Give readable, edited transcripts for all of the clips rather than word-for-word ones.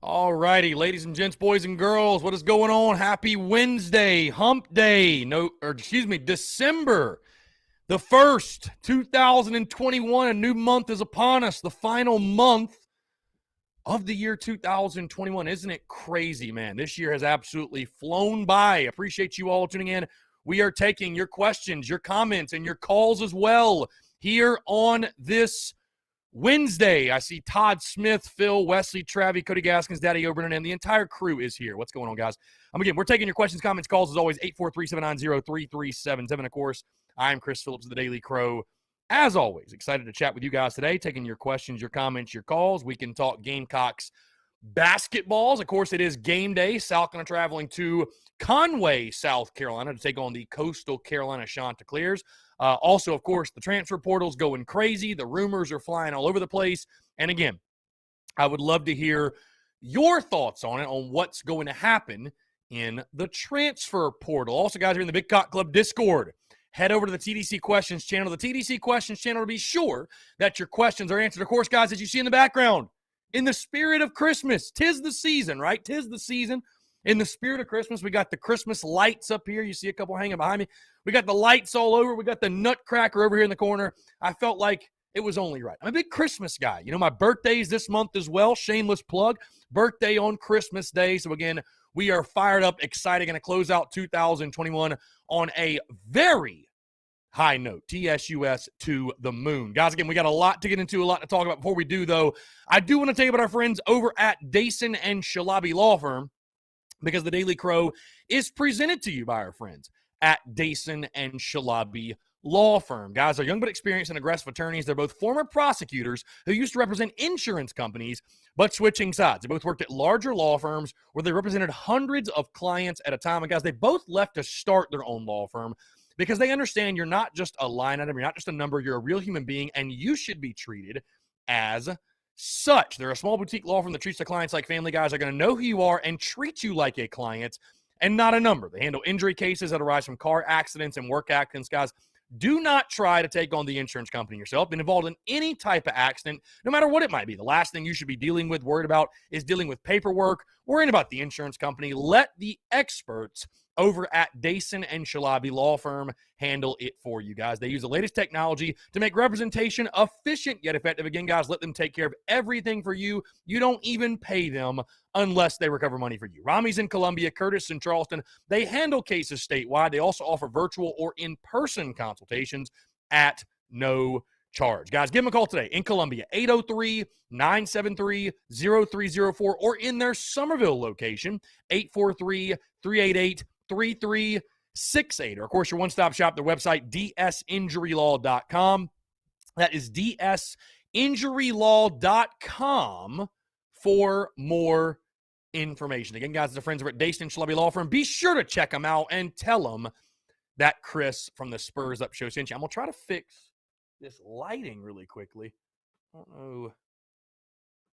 All righty, ladies and gents, boys and girls, what is going on? Happy Wednesday, hump day. December the 1st, 2021. A new month is upon us, the final month of the year 2021. Isn't it crazy, man? This year has absolutely flown by. Appreciate you all tuning in. We are taking your questions, your comments, and your calls as well here on this Wednesday. I see Todd Smith, Phil, Wesley, Travi, Cody Gaskins, Daddy Oberlin, and the entire crew is here. What's going on, guys? Again, we're taking your questions, comments, calls as always, 843-790-3377. Of course, I'm Chris Phillips of the Daily Crow. As always, excited to chat with you guys today, taking your questions, your comments, your calls. We can talk Gamecocks basketballs. Of course, it is game day. South Carolina traveling to Conway, South Carolina to take on the Coastal Carolina Chanticleers. Also, of course, the transfer portal's going crazy. The rumors are flying all over the place. And again, I would love to hear your thoughts on it, on what's going to happen in the transfer portal. Also, guys, you're in the Big Cock Club Discord. Head over to the TDC Questions channel. The TDC Questions channel to be sure that your questions are answered. Of course, guys, as you see in the background, in the spirit of Christmas, 'tis the season, right? 'Tis the season. In the spirit of Christmas, we got the Christmas lights up here. You see a couple hanging behind me. We got the lights all over. We got the nutcracker over here in the corner. I felt like it was only right. I'm a big Christmas guy. You know, my birthday's this month as well. Shameless plug. Birthday on Christmas Day. So, again, we are fired up, excited, going to close out 2021 on a very high note. TSUS to the moon. Guys, again, we got a lot to get into, a lot to talk about. Before we do, though, I do want to tell you about our friends over at Dason and Shalabi Law Firm, because the Daily Crow is presented to you by our friends at Dason and Shalabi Law Firm. Guys are young but experienced and aggressive attorneys. They're both former prosecutors who used to represent insurance companies, but switching sides. They both worked at larger law firms where they represented hundreds of clients at a time. And guys, they both left to start their own law firm because they understand you're not just a line item, you're not just a number, you're a real human being, and you should be treated as such. They're a small boutique law firm that treats their clients like family. Guys are going to know who you are and treat you like a client and not a number. They handle injury cases that arise from car accidents and work accidents. Guys, do not try to take on the insurance company yourself. Been involved in any type of accident, no matter what it might be. The last thing you should be worried about is dealing with paperwork, worrying about the insurance company. Let the experts over at Dason and Shalabi Law Firm handle it for you, guys. They use the latest technology to make representation efficient yet effective. Again, guys, let them take care of everything for you. You don't even pay them unless they recover money for you. Rami's in Columbia, Curtis in Charleston. They handle cases statewide. They also offer virtual or in-person consultations at no charge. Guys, give them a call today in Columbia, 803-973-0304, or in their Somerville location, 843-388-3368. Or, of course, your one-stop shop, their website, dsinjurylaw.com. That is dsinjurylaw.com for more information. Again, guys, the friends over at Dason and Shalabi Law Firm. Be sure to check them out and tell them that Chris from the Spurs Up Show sent you. I'm going to try to fix this lighting really quickly. I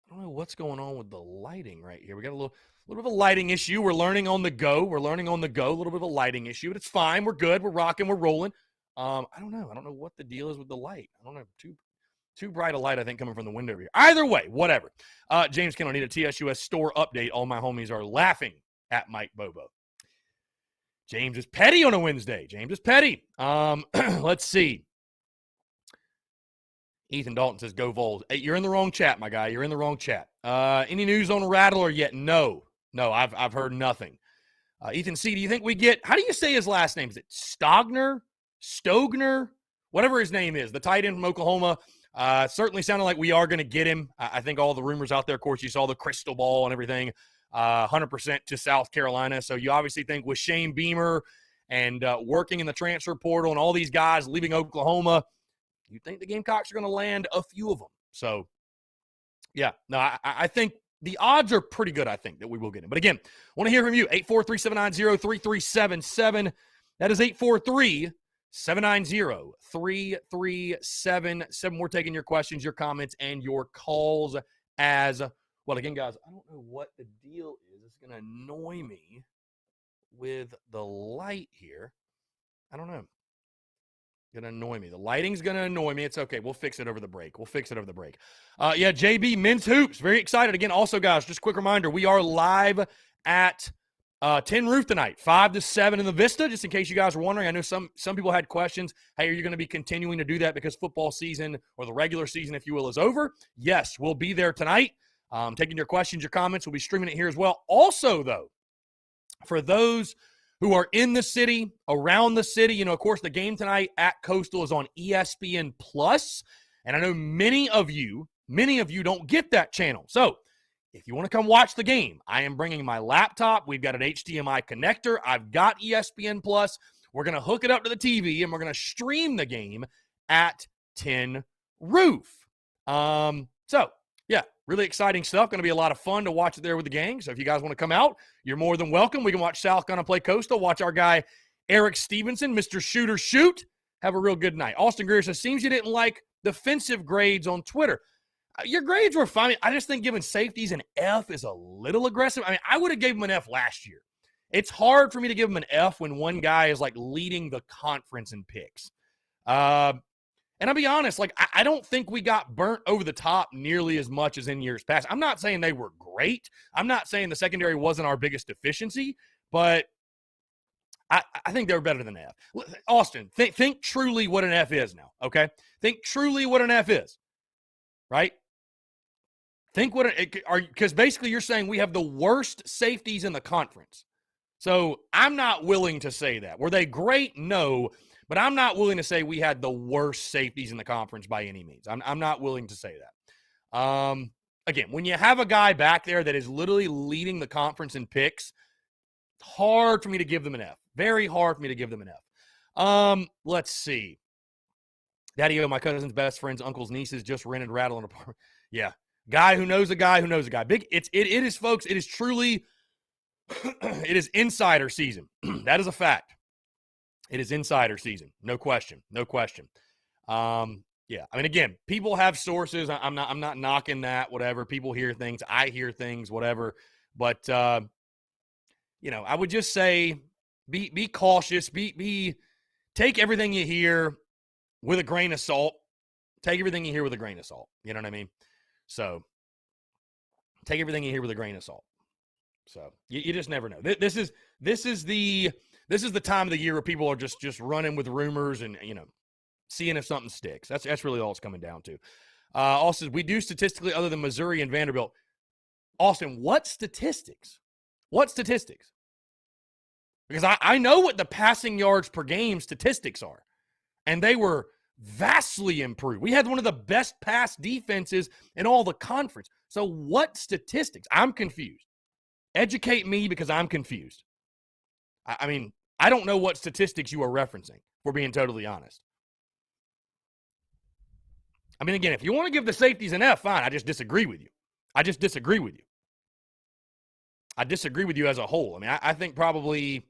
don't know what's going on with the lighting right here. We got a little bit of a lighting issue. We're learning on the go. A little bit of a lighting issue, but it's fine. We're good. We're rocking. We're rolling. I don't know what the deal is with the light. I don't know. Too bright a light, I think, coming from the window here. Either way, whatever. James Kendall, need a TSUS store update. All my homies are laughing at Mike Bobo. James is petty on a Wednesday. Let's see. Ethan Dalton says, go Vols. Hey, you're in the wrong chat, my guy. You're in the wrong chat. Any news on Rattler yet? No, I've heard nothing. Ethan C., do you think we get, how do you say his last name? Is it Stogner? Whatever his name is, the tight end from Oklahoma. Certainly sounded like we are going to get him. I think all the rumors out there, of course, you saw the crystal ball and everything, 100% to South Carolina. So you obviously think with Shane Beamer and working in the transfer portal and all these guys leaving Oklahoma, you think the Gamecocks are going to land a few of them. So, yeah, no, I think the odds are pretty good, I think, that we will get him. But again, I want to hear from you, 843-790-3377. That is 843-790-3377. We're taking your questions, your comments, and your calls as well. Again, guys, I don't know what the deal is. It's going to annoy me with the light here. I don't know. Going to annoy me. The lighting's going to annoy me. It's okay. We'll fix it over the break. Yeah, JB, Men's Hoops. Very excited. Again, also, guys, just a quick reminder, we are live at Tin Roof tonight, 5 to 7 in the Vista, just in case you guys are wondering. I know some people had questions. Hey, are you going to be continuing to do that because football season, or the regular season, if you will, is over? Yes, we'll be there tonight. Taking your questions, your comments. We'll be streaming it here as well. Also, though, for those who are in the city, around the city, of course, the game tonight at Coastal is on ESPN Plus, and I know many of you don't get that channel. So if you want to come watch the game, I am bringing my laptop. We've got an HDMI connector. I've got ESPN Plus. We're going to hook it up to the TV, and we're going to stream the game at Tin Roof. Yeah, really exciting stuff. Going to be a lot of fun to watch it there with the gang. So if you guys want to come out, you're more than welcome. We can watch South Carolina play Coastal. Watch our guy, Eric Stevenson, Mr. Shooter Shoot. Have a real good night. Austin Greer says, seems you didn't like defensive grades on Twitter. Your grades were fine. I just think giving safeties an F is a little aggressive. I mean, I would have gave him an F last year. It's hard for me to give him an F when one guy is like leading the conference in picks. And I'll be honest, I don't think we got burnt over the top nearly as much as in years past. I'm not saying they were great. I'm not saying the secondary wasn't our biggest deficiency, but I think they were better than F. Austin, think truly what an F is now, okay? Think truly what an F is, right? Think because basically you're saying we have the worst safeties in the conference. So I'm not willing to say that. Were they great? No. But I'm not willing to say we had the worst safeties in the conference by any means. I'm not willing to say that. Again, when you have a guy back there that is literally leading the conference in picks, it's hard for me to give them an F. Very hard for me to give them an F. Let's see. Daddy-O, my cousin's best friend's uncle's nieces just rented Rattle an apartment. Yeah. Guy who knows a guy who knows a guy. It is, folks, it is truly, it is insider season. That is a fact. It is insider season. No question. Yeah. I mean, again, people have sources. I'm not knocking that, whatever. People hear things. I hear things, whatever. But, I would just say be cautious. Take everything you hear with a grain of salt. Take everything you hear with a grain of salt. You know what I mean? So take everything you hear with a grain of salt. So you just never know. This is the time of the year where people are just running with rumors and, seeing if something sticks. That's really all it's coming down to. Austin, we do statistically other than Missouri and Vanderbilt. Austin, what statistics? Because I know what the passing yards per game statistics are, and they were vastly improved. We had one of the best pass defenses in all the conference. So what statistics? I'm confused. Educate me because I'm confused. I mean, I don't know what statistics you are referencing, if we're being totally honest. I mean, again, if you want to give the safeties an F, fine. I just disagree with you. I disagree with you as a whole. I mean, I think probably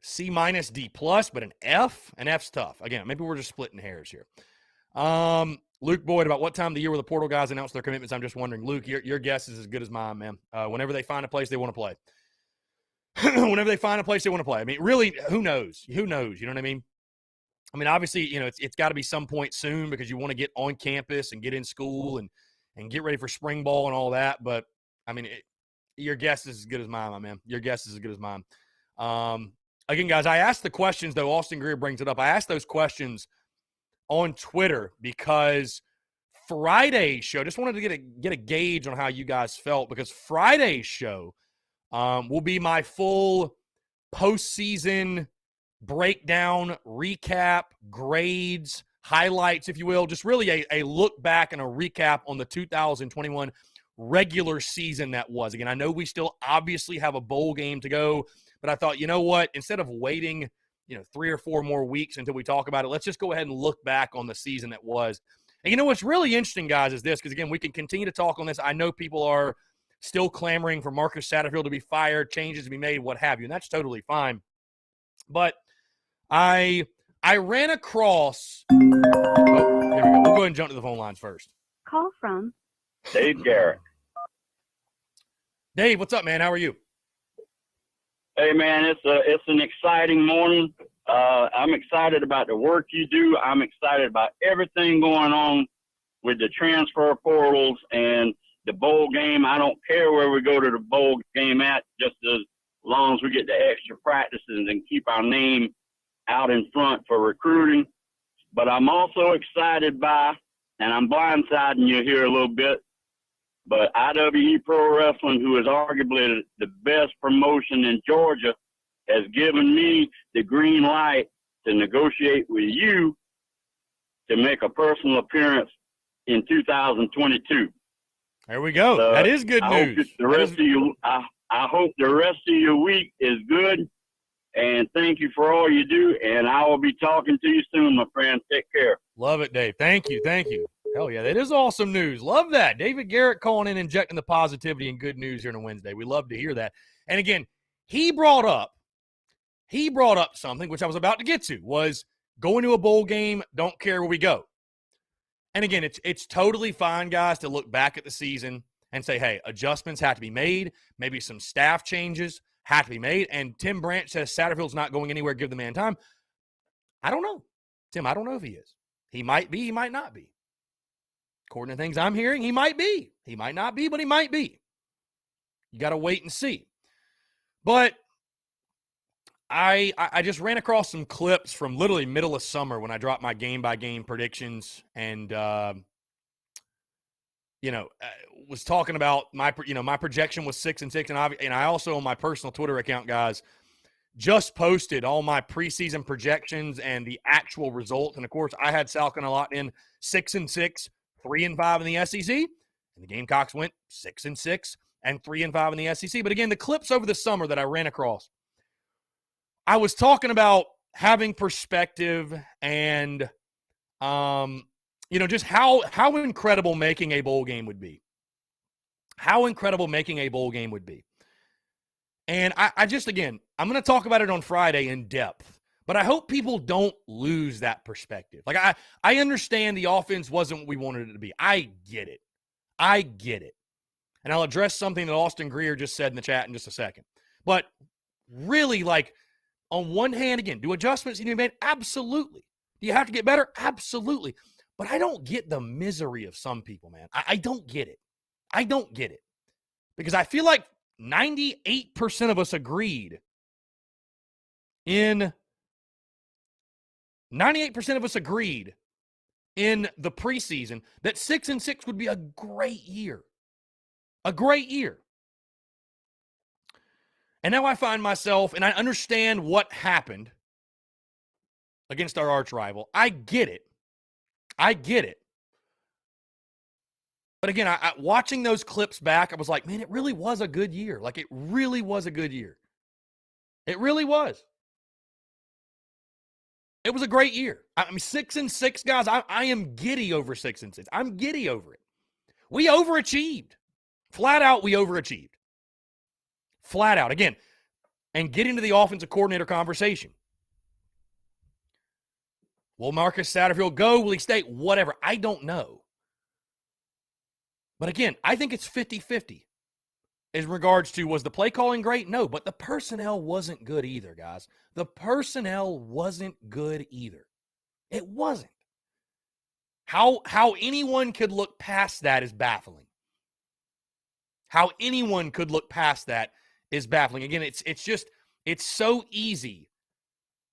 C minus, D plus, but an F's tough. Again, maybe we're just splitting hairs here. Luke Boyd, about what time of the year will the portal guys announce their commitments? I'm just wondering. Luke, your guess is as good as mine, man. Whenever they find a place they want to play. I mean, really, who knows? You know what I mean? I mean, obviously, it's got to be some point soon because you want to get on campus and get in school and get ready for spring ball and all that. But, I mean, your guess is as good as mine, my man. Your guess is as good as mine. Again, guys, I asked the questions, though. Austin Greer brings it up. I asked those questions on Twitter because Friday's show, just wanted to get a gauge on how you guys felt, because Friday's show will be my full postseason breakdown, recap, grades, highlights, if you will. Just really a look back and a recap on the 2021 regular season that was. Again, I know we still obviously have a bowl game to go, but I thought, you know what? Instead of waiting, 3 or 4 more weeks until we talk about it, let's just go ahead and look back on the season that was. And what's really interesting, guys, is this, because, again, we can continue to talk on this. I know people are still clamoring for Marcus Satterfield to be fired, changes to be made, what have you, and that's totally fine. But I ran across – oh, here we go. We'll go ahead and jump to the phone lines first. Call from Dave Garrett. Dave, what's up, man? How are you? Hey, man, it's an exciting morning. I'm excited about the work you do. I'm excited about everything going on with the transfer portals and the bowl game. I don't care where we go to the bowl game at, just as long as we get the extra practices and keep our name out in front for recruiting. But I'm also excited by, and I'm blindsiding you here a little bit, but IWE Pro Wrestling, who is arguably the best promotion in Georgia, has given me the green light to negotiate with you to make a personal appearance in 2022. There we go. That is good news. I hope the rest of your week is good, and thank you for all you do, and I will be talking to you soon, my friend. Take care. Love it, Dave. Thank you. Hell yeah, that is awesome news. Love that. David Garrett calling in, injecting the positivity and good news here on a Wednesday. We love to hear that. And again, he brought up something which I was about to get to, was going to a bowl game, don't care where we go. And again, it's totally fine, guys, to look back at the season and say, hey, adjustments have to be made. Maybe some staff changes have to be made. And Tim Branch says Satterfield's not going anywhere. Give the man time. I don't know. Tim, I don't know if he is. He might be. He might not be. According to things I'm hearing, he might be. He might not be, but he might be. You got to wait and see. But I just ran across some clips from literally middle of summer when I dropped my game-by-game predictions and, was talking about my projection was 6-6. And I also, on my personal Twitter account, guys, just posted all my preseason projections and the actual results. And, of course, I had Salkin a lot in 6-6, 3-5 in the SEC. And the Gamecocks went 6-6 and 3-5 in the SEC. But, again, the clips over the summer that I ran across, I was talking about having perspective and, just how incredible making a bowl game would be. How incredible making a bowl game would be. And I just, again, I'm going to talk about it on Friday in depth, but I hope people don't lose that perspective. Like, I understand the offense wasn't what we wanted it to be. I get it. And I'll address something that Austin Greer just said in the chat in just a second. But really, like, on one hand, again, do adjustments need to be made? Absolutely. Do you have to get better? Absolutely. But I don't get the misery of some people, man. I don't get it. I don't get it. Because I feel like 98% of us agreed in 98% of us agreed in the preseason that 6-6 would be a great year. A great year. And now I find myself, and I understand what happened against our arch rival. I get it. But again, I watching those clips back, I was like, man, it really was a good year. Like, it really was a good year. It really was. It was a great year. I mean, 6-6, guys, I am giddy over 6-6. I'm giddy over it. We overachieved. Flat out, we overachieved. Flat out. Again, and get into the offensive coordinator conversation. Will Marcus Satterfield go? Will he stay? Whatever. I don't know. But again, I think it's 50-50 in regards to, was the play calling great? No, but the personnel wasn't good either, guys. The personnel wasn't good either. It wasn't. How anyone could look past that is baffling. How anyone could look past that is baffling. Again, it's so easy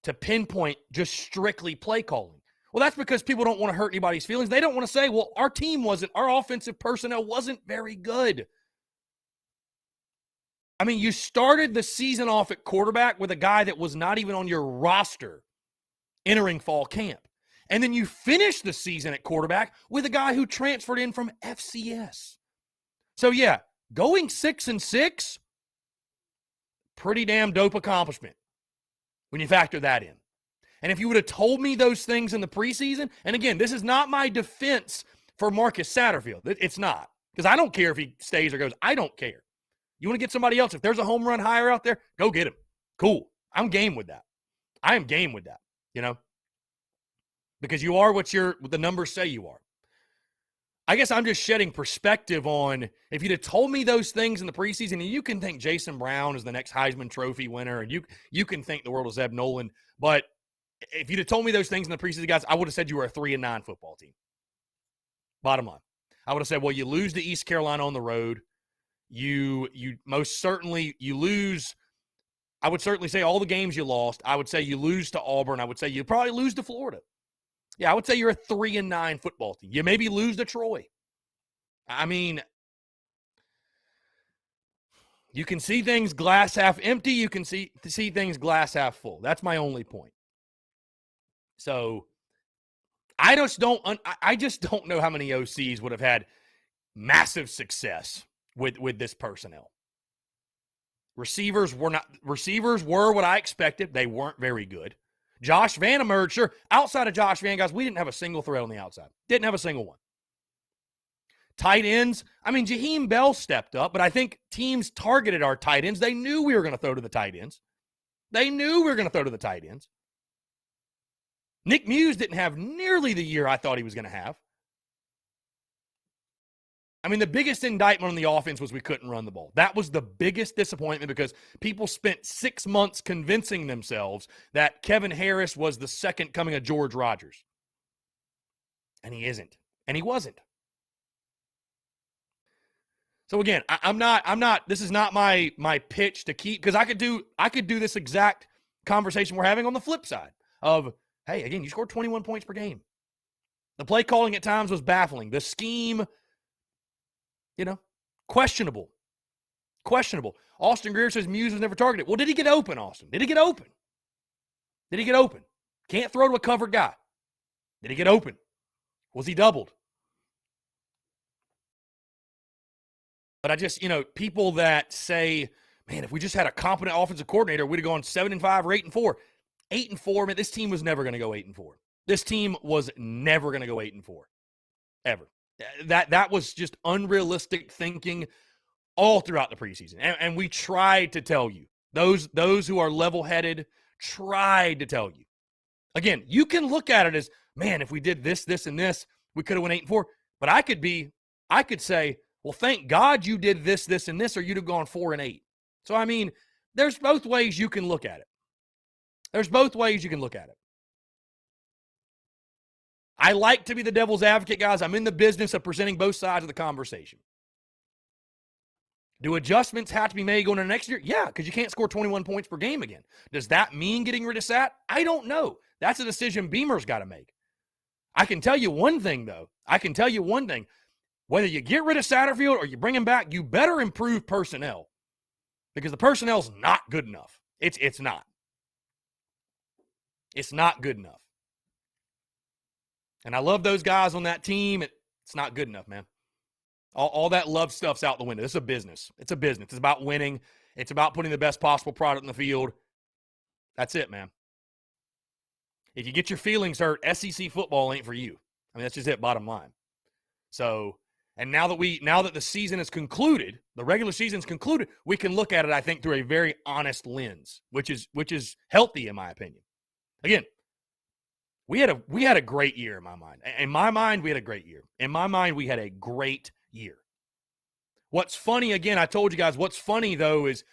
to pinpoint just strictly play calling. Well, that's because people don't want to hurt anybody's feelings. They don't want to say, well, our offensive personnel wasn't very good. I mean, you started the season off at quarterback with a guy that was not even on your roster entering fall camp. And then you finished the season at quarterback with a guy who transferred in from FCS. So, yeah, going 6-6, pretty damn dope accomplishment when you factor that in. And if you would have told me those things in the preseason, and again, this is not my defense for Marcus Satterfield. It's not. Because I don't care if he stays or goes. I don't care. You want to get somebody else. If there's a home run hire out there, go get him. Cool. I'm game with that. I am game with that, because you are what the numbers say you are. I guess I'm just shedding perspective on, if you'd have told me those things in the preseason, and you can think Jason Brown is the next Heisman Trophy winner, and you can think the world of Zeb Nolan, but if you'd have told me those things in the preseason, guys, I would have said you were a 3-9 football team. Bottom line. I would have said, well, you lose to East Carolina on the road. You most certainly, you lose. I would certainly say all the games you lost. I would say you lose to Auburn. I would say you probably lose to Florida. Yeah, I would say you're a 3-9 football team. You maybe lose to Troy. I mean, you can see things glass half empty. You can see things glass half full. That's my only point. So I just don't know how many OCs would have had massive success with this personnel. Receivers were what I expected. They weren't very good. Josh Vann emerged. Sure, outside of Josh Vann, guys, we didn't have a single threat on the outside. Didn't have a single one. Tight ends, I mean, Jaheim Bell stepped up, but I think teams targeted our tight ends. They knew we were going to throw to the tight ends. Nick Muse didn't have nearly the year I thought he was going to have. I mean, the biggest indictment on the offense was we couldn't run the ball. That was the biggest disappointment because people spent 6 months convincing themselves that Kevin Harris was the second coming of George Rogers. And he isn't. And he wasn't. So again, I'm not, this is not my pitch to keep, because I could do this exact conversation we're having on the flip side of, hey, again, you scored 21 points per game. The play calling at times was baffling. The scheme, questionable. Austin Greer says Muse was never targeted. Well, did he get open, Austin? Did he get open? Can't throw to a covered guy. Did he get open? Was he doubled? But I just, people that say, man, if we just had a competent offensive coordinator, we'd have gone 7-5 or 8-4. 8-4, man, this team was never going to go 8-4. This team was never going to go 8-4. Ever. That was just unrealistic thinking all throughout the preseason. And we tried to tell you. Those who are level-headed tried to tell you. Again, you can look at it as, man, if we did this, this, and this, we could have went 8-4. But I could say, well, thank God you did this, this, and this, or you'd have gone 4-8. So, I mean, there's both ways you can look at it. I like to be the devil's advocate, guys. I'm in the business of presenting both sides of the conversation. Do adjustments have to be made going into next year? Yeah, because you can't score 21 points per game again. Does that mean getting rid of Sat? I don't know. That's a decision Beamer's got to make. I can tell you one thing, though. Whether you get rid of Satterfield or you bring him back, you better improve personnel because the personnel's not good enough. It's not. It's not good enough. And I love those guys on that team. It's not good enough, man. All that love stuff's out the window. This is a business. It's a business. It's about winning. It's about putting the best possible product in the field. That's it, man. If you get your feelings hurt, SEC football ain't for you. I mean, that's just it, bottom line. So, and now that the season is concluded, the regular season's concluded, we can look at it, I think, through a very honest lens, which is healthy in my opinion. Again, we had a great year in my mind. In my mind, we had a great year. In my mind, we had a great year. What's funny, again, I told you guys, what's funny, though, is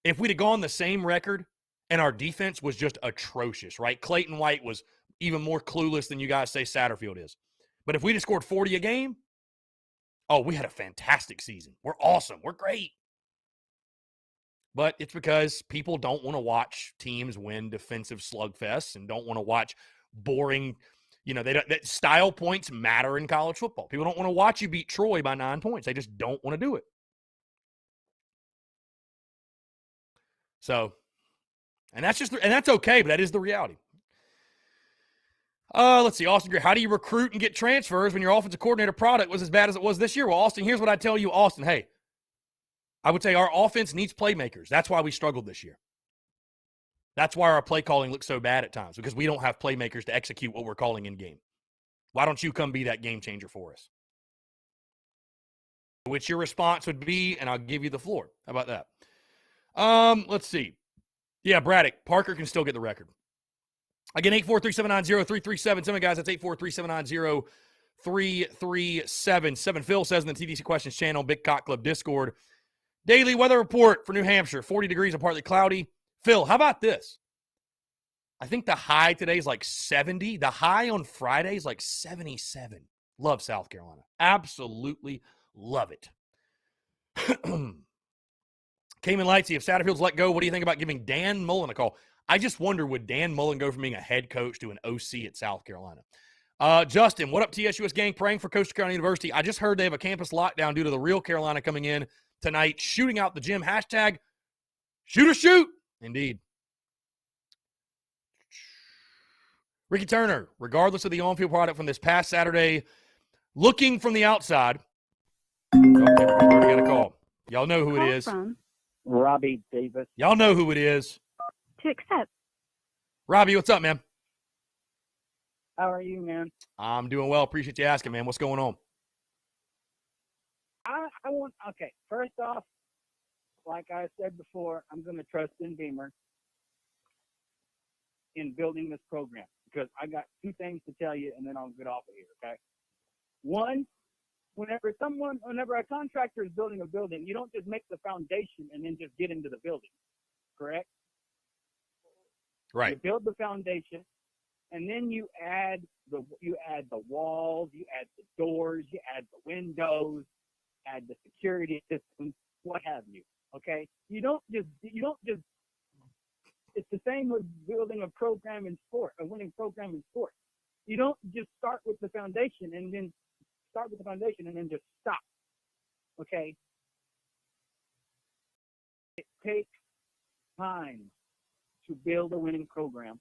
if we'd have gone the same record and our defense was just atrocious, right? Clayton White was even more clueless than you guys say Satterfield is. But if we'd have scored 40 a game, oh, we had a fantastic season. We're awesome. We're great. But it's because people don't want to watch teams win defensive slugfests and don't want to watch boring, that style points matter in college football. People don't want to watch you beat Troy by 9 points. They just don't want to do it. So, and that's okay, but that is the reality. Let's see, Austin Greer, how do you recruit and get transfers when your offensive coordinator product was as bad as it was this year? Well, Austin, here's what I tell you, Austin. Hey, I would say our offense needs playmakers. That's why we struggled this year. That's why our play calling looks so bad at times, because we don't have playmakers to execute what we're calling in game. Why don't you come be that game changer for us? Which your response would be, and I'll give you the floor. How about that? Let's see. Yeah, Braddock, Parker can still get the record. Again, 843-790-3377. Guys, that's 843-790-3377. Phil says in the TDC Questions channel, Big Cock Club Discord, daily weather report for New Hampshire, 40 degrees and partly cloudy. Phil, how about this? I think the high today is like 70. The high on Friday is like 77. Love South Carolina. Absolutely love it. Cayman Lightsy, if Satterfield's let go, what do you think about giving Dan Mullen a call? I just wonder, would Dan Mullen go from being a head coach to an OC at South Carolina? Justin, what up, TSUS gang? Praying for Coastal Carolina University. I just heard they have a campus lockdown due to the real Carolina coming in tonight, shooting out the gym. Hashtag shoot or shoot. Indeed. Ricky Turner, regardless of the on-field product from this past Saturday, looking from the outside. Okay, we already got a call. Y'all know who it is. From Robbie Davis. Y'all know who it is. to accept. Robbie, what's up, man? How are you, man? I'm doing well. Appreciate you asking, man. What's going on? Okay, first off, like I said before, I'm going to trust in Beamer in building this program because I got two things to tell you and then I'll get off of here, okay? One, whenever a contractor is building a building, you don't just make the foundation and then just get into the building, correct? Right. You build the foundation, and then you add the walls, you add the doors, you add the windows, add the security systems, what have you. Okay? You don't just it's the same with building a program in sport, a winning program in sports. You don't just start with the foundation and then just stop. Okay? It takes time to build a winning program.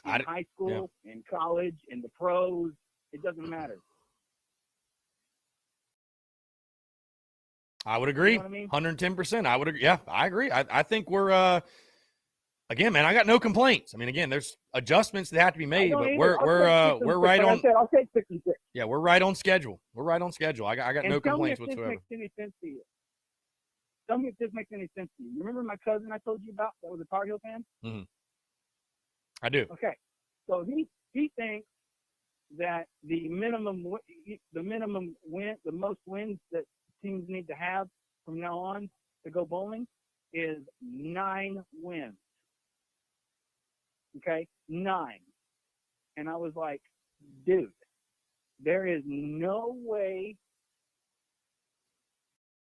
In high school, in college, in the pros, it doesn't matter. I would agree. You know what I mean? 110%. I would agree. Yeah, I agree. I think we're again, man, I got no complaints. I mean, again, there's adjustments that have to be made, but we're right on. I'll take 66. Yeah, we're right on schedule. We're right on schedule. I got no complaints whatsoever. Makes any sense to you. Tell me if this makes any sense to you. You remember my cousin I told you about that was a Tar Heel fan? Mm-hmm. I do. Okay, so he thinks that the most wins that teams need to have from now on to go bowling is 9 wins. Okay, 9. And I was like, dude, there is no way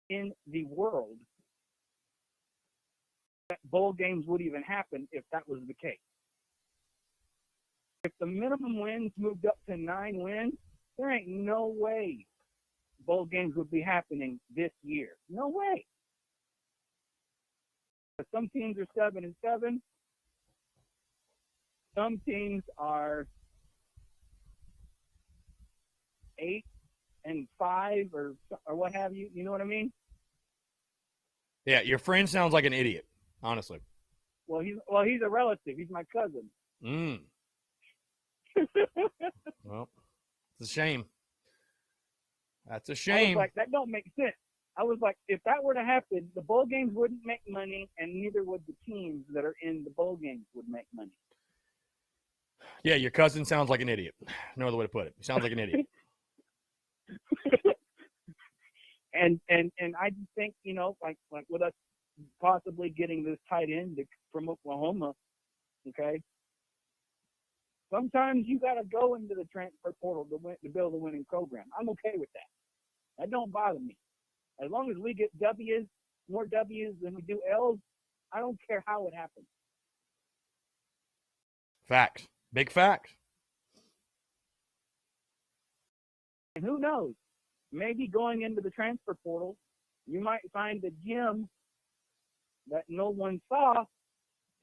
in the world that bowl games would even happen if that was the case. If the minimum wins moved up to 9 wins, there ain't no way bowl games would be happening this year. No way. Some teams are 7-7. Some teams are 8-5 or what have you. You know what I mean? Yeah, your friend sounds like an idiot, honestly. Well, he's a relative. He's my cousin. Well, it's a shame. That's a I was shame. like, that don't make sense. I was like, if that were to happen, the bowl games wouldn't make money, and neither would the teams that are in the bowl games would make money. Yeah, your cousin sounds like an idiot. No other way to put it. He sounds like an idiot. and I just think, like with us possibly getting this tight end from Oklahoma, okay, sometimes you got to go into the transfer portal to build a winning program. I'm okay with that. That don't bother me. As long as we get more W's than we do L's, I don't care how it happens. Facts. Big facts. And who knows? Maybe going into the transfer portal, you might find a gym that no one saw,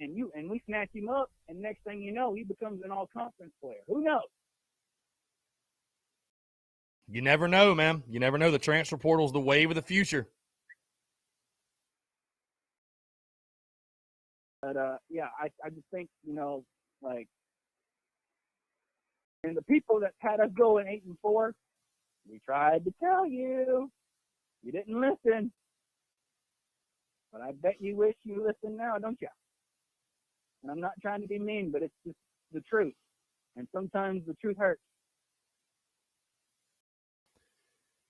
and we snatch him up, and next thing you know, he becomes an all-conference player. Who knows? You never know, man. You never know. The transfer portal's the wave of the future. But, yeah, I just think, like, and the people that had us going 8-4, we tried to tell you. You didn't listen. But I bet you wish you listened now, don't you? And I'm not trying to be mean, but it's just the truth. And sometimes the truth hurts.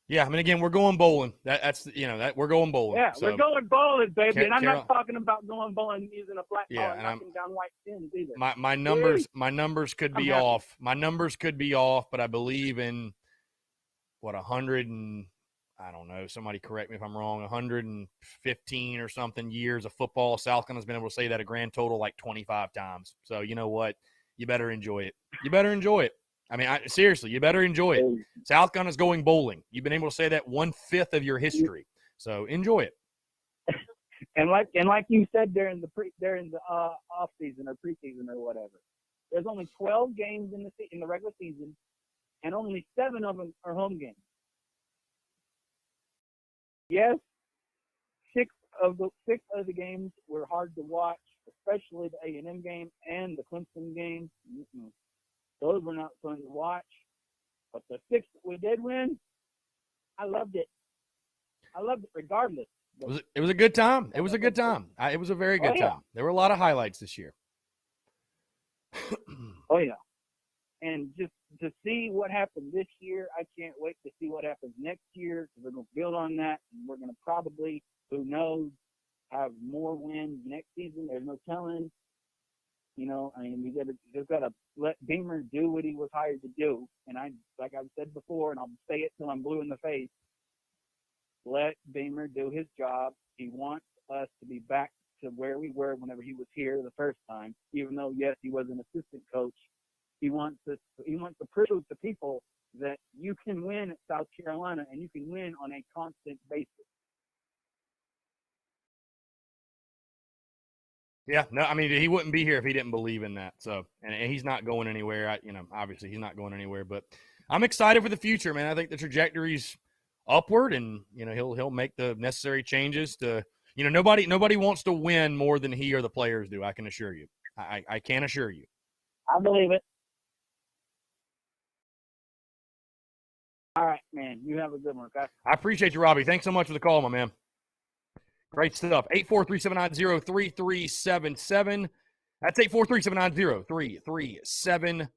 Yeah, I mean, again, we're going bowling. That's that we're going bowling. Yeah, So, we're going bowling, baby. And I'm Carol- not talking about going bowling using a flat ball Yeah, and and knocking down white pins either. my numbers could I'm be happy. off. My numbers could be off, but I believe in 100 and I don't know. Somebody correct me if I'm wrong. 115 or something years of football. South Carolina's been able to say that a grand total like 25 times. So you know what? You better enjoy it. You better enjoy it. I mean, seriously, you better enjoy it. South Carolina's going bowling. You've been able to say that 1/5 of your history. So enjoy it. And like you said during the off season or preseason or whatever, there's only 12 games in the regular season, and only 7 of them are home games. Yes, 6 of the games were hard to watch, especially the A&M game and the Clemson game. Those were not fun to watch. But the 6 that we did win, I loved it. I loved it regardless. It was a good time. It was a good time. It was a very good time. There were a lot of highlights this year. Oh, yeah. And just to see what happened this year, I can't wait to see what happens next year, because we're going to build on that, and we're going to probably, who knows, have more wins next season. There's no telling. I mean, we just got to let Beamer do what he was hired to do. And like I've said before, and I'll say it till I'm blue in the face, let Beamer do his job. He wants us to be back to where we were whenever he was here the first time, even though, yes, he was an assistant coach. He wants to prove to people that you can win at South Carolina, and you can win on a constant basis. Yeah, no, I mean, he wouldn't be here if he didn't believe in that. So, and he's not going anywhere. Obviously he's not going anywhere, but I'm excited for the future, man. I think the trajectory's upward, and he'll make the necessary changes to. Nobody wants to win more than he or the players do. I can assure you. I can assure you. I believe it. All right, man. You have a good one, okay? I appreciate you, Robbie. Thanks so much for the call, my man. Great stuff. 843-790-3377. That's 843-790-3377.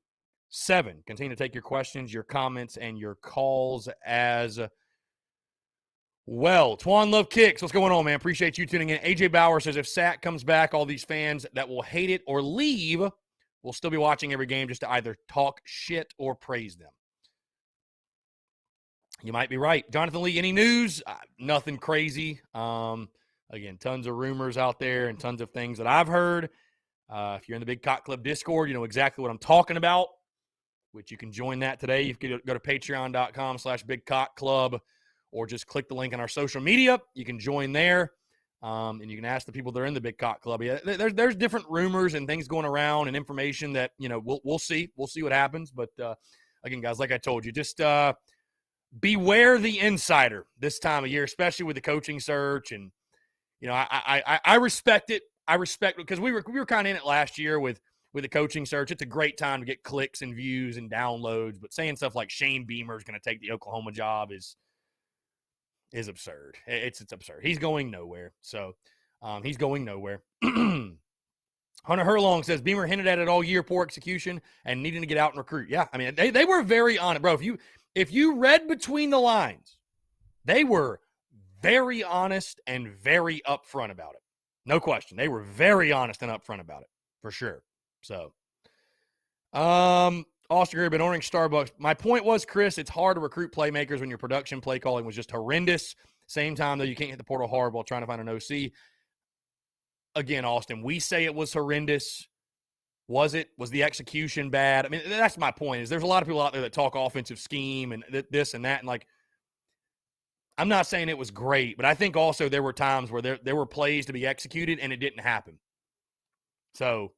Continue to take your questions, your comments, and your calls as well. Twan Love Kicks. What's going on, man? Appreciate you tuning in. AJ Bauer says if Sack comes back, all these fans that will hate it or leave will still be watching every game just to either talk shit or praise them. You might be right. Jonathan Lee, any news? Nothing crazy. Again, tons of rumors out there and tons of things that I've heard. If you're in the Big Cock Club Discord, you know exactly what I'm talking about, which you can join that today. You can go to patreon.com/Big Cock Club, or just click the link on our social media. You can join there, and you can ask the people that are in the Big Cock Club. Yeah, there's different rumors and things going around and information that, we'll see. We'll see what happens. But, again, guys, like I told you, just beware the insider this time of year, especially with the coaching search. And, I respect it. I respect it because we were kind of in it last year with the coaching search. It's a great time to get clicks and views and downloads. But saying stuff like Shane Beamer is going to take the Oklahoma job is absurd. It's absurd. He's going nowhere. So he's going nowhere. Hunter Herlong says Beamer hinted at it all year, poor execution and needing to get out and recruit. Yeah, I mean, they were very honest, bro. If you read between the lines, they were very honest and very upfront about it. No question. They were very honest and upfront about it, for sure. So, Austin Greer, been ordering Starbucks. My point was, Chris, it's hard to recruit playmakers when your production play calling was just horrendous. Same time, though, you can't hit the portal hard while trying to find an OC. Again, Austin, we say it was horrendous. Was it? Was the execution bad? I mean, that's my point, is there's a lot of people out there that talk offensive scheme and this and that. And, like, I'm not saying it was great, but I think also there were times where there were plays to be executed and it didn't happen. So,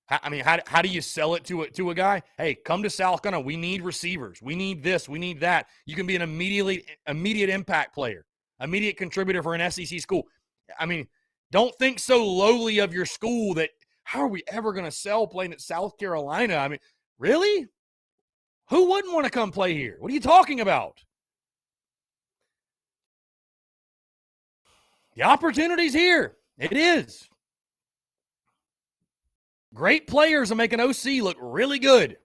I mean, how do you sell it to a guy? Hey, come to South Carolina. We need receivers. We need this. We need that. You can be an immediate impact player, immediate contributor for an SEC school. I mean, don't think so lowly of your school that how are we ever going to sell playing at South Carolina? I mean, really? Who wouldn't want to come play here? What are you talking about? The opportunity's here. It is. Great players will make an OC look really good.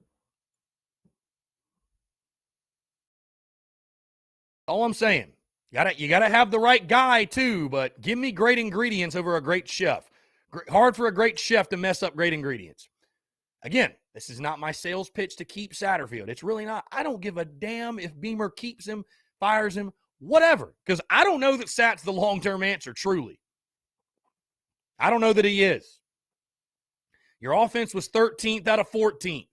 All I'm saying. You gotta have the right guy too, but give me great ingredients over a great chef. Hard for a great chef to mess up great ingredients. Again, this is not my sales pitch to keep Satterfield. It's really not. I don't give a damn if Beamer keeps him, fires him, whatever, because I don't know that Sat's the long-term answer, truly. I don't know that he is. Your offense was 13th out of 14th.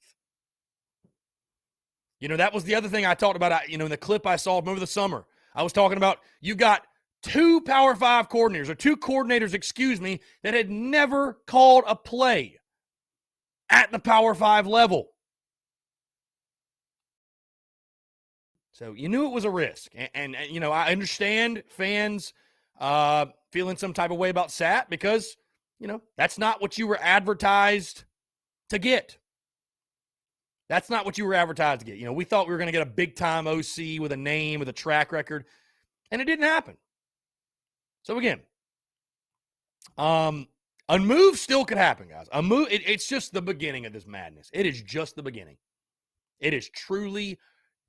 That was the other thing I talked about, in the clip I saw over the summer. I was talking about you got two Power 5 coordinators, or two coordinators, that had never called a play at the Power 5 level. So you knew it was a risk. And I understand fans feeling some type of way about Sat because, that's not what you were advertised to get. That's not what you were advertised to get. We thought we were going to get a big-time OC with a name, with a track record, and it didn't happen. So, again, a move still could happen, guys. A move, it's just the beginning of this madness. It is just the beginning. It is truly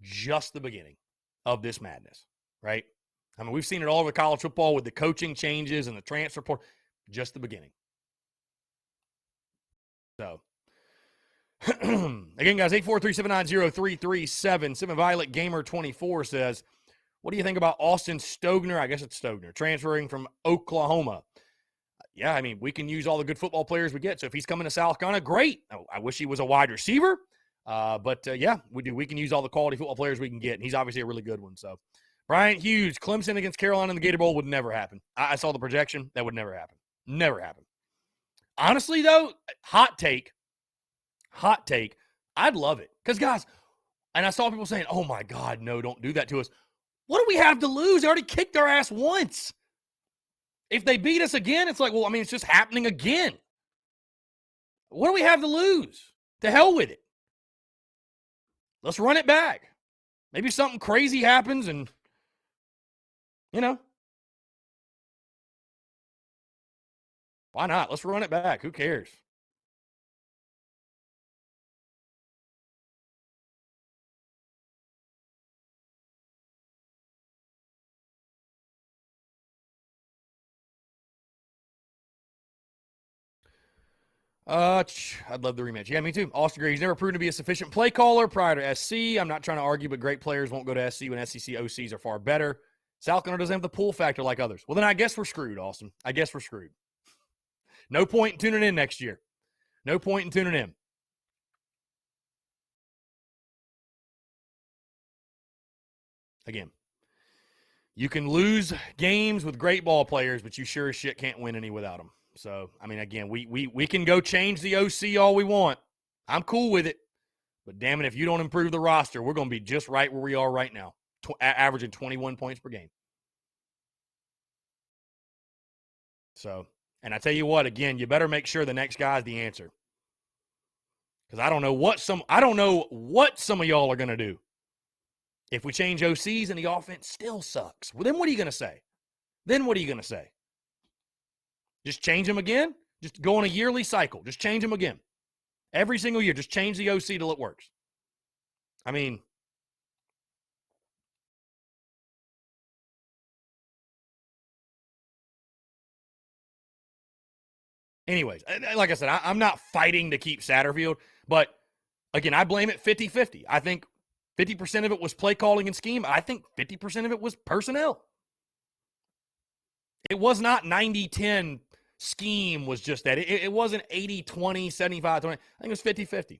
just the beginning of this madness, right? I mean, we've seen it all over college football with the coaching changes and the transfer portal. Just the beginning. So, again, guys, 843-790-3377. Violet Gamer 24 says, what do you think about Austin Stogner? I guess it's Stogner, transferring from Oklahoma. Yeah, I mean, we can use all the good football players we get. So if he's coming to South Carolina, great. I wish he was a wide receiver. But yeah, we do. We can use all the quality football players we can get. And he's obviously a really good one. So Bryant Hughes, Clemson against Carolina in the Gator Bowl would never happen. I saw the projection. That would never happen. Never happen. Honestly, though, hot take, I'd love it. Because, guys, and I saw people saying, oh, my God, no, don't do that to us. What do we have to lose? They already kicked our ass once. If they beat us again, it's like, well, I mean, it's just happening again. What do we have to lose? To hell with it. Let's run it back. Maybe something crazy happens and, why not? Let's run it back. Who cares? I'd love the rematch. Yeah, me too. Austin Gray, he's never proven to be a sufficient play caller prior to SC. I'm not trying to argue, but great players won't go to SC when SEC OCs are far better. South Carolina doesn't have the pull factor like others. Well, then I guess we're screwed, Austin. I guess we're screwed. No point in tuning in next year. No point in tuning in. Again, you can lose games with great ball players, but you sure as shit can't win any without them. So, I mean, again, we can go change the OC all we want. I'm cool with it. But damn it, if you don't improve the roster, we're going to be just right where we are right now, averaging 21 points per game. So, and I tell you what, again, you better make sure the next guy's the answer. Because I don't know what some of y'all are going to do. If we change OCs and the offense still sucks, well, then what are you going to say? Just change them again? Just go on a yearly cycle. Just change them again. Every single year, just change the OC till it works. I mean, anyways, like I said, I'm not fighting to keep Satterfield, but again, I blame it 50-50. I think 50% of it was play calling and scheme. I think 50% of it was personnel. It was not 90-10 scheme was just that. It wasn't 80-20, 75-20. I think it was 50-50.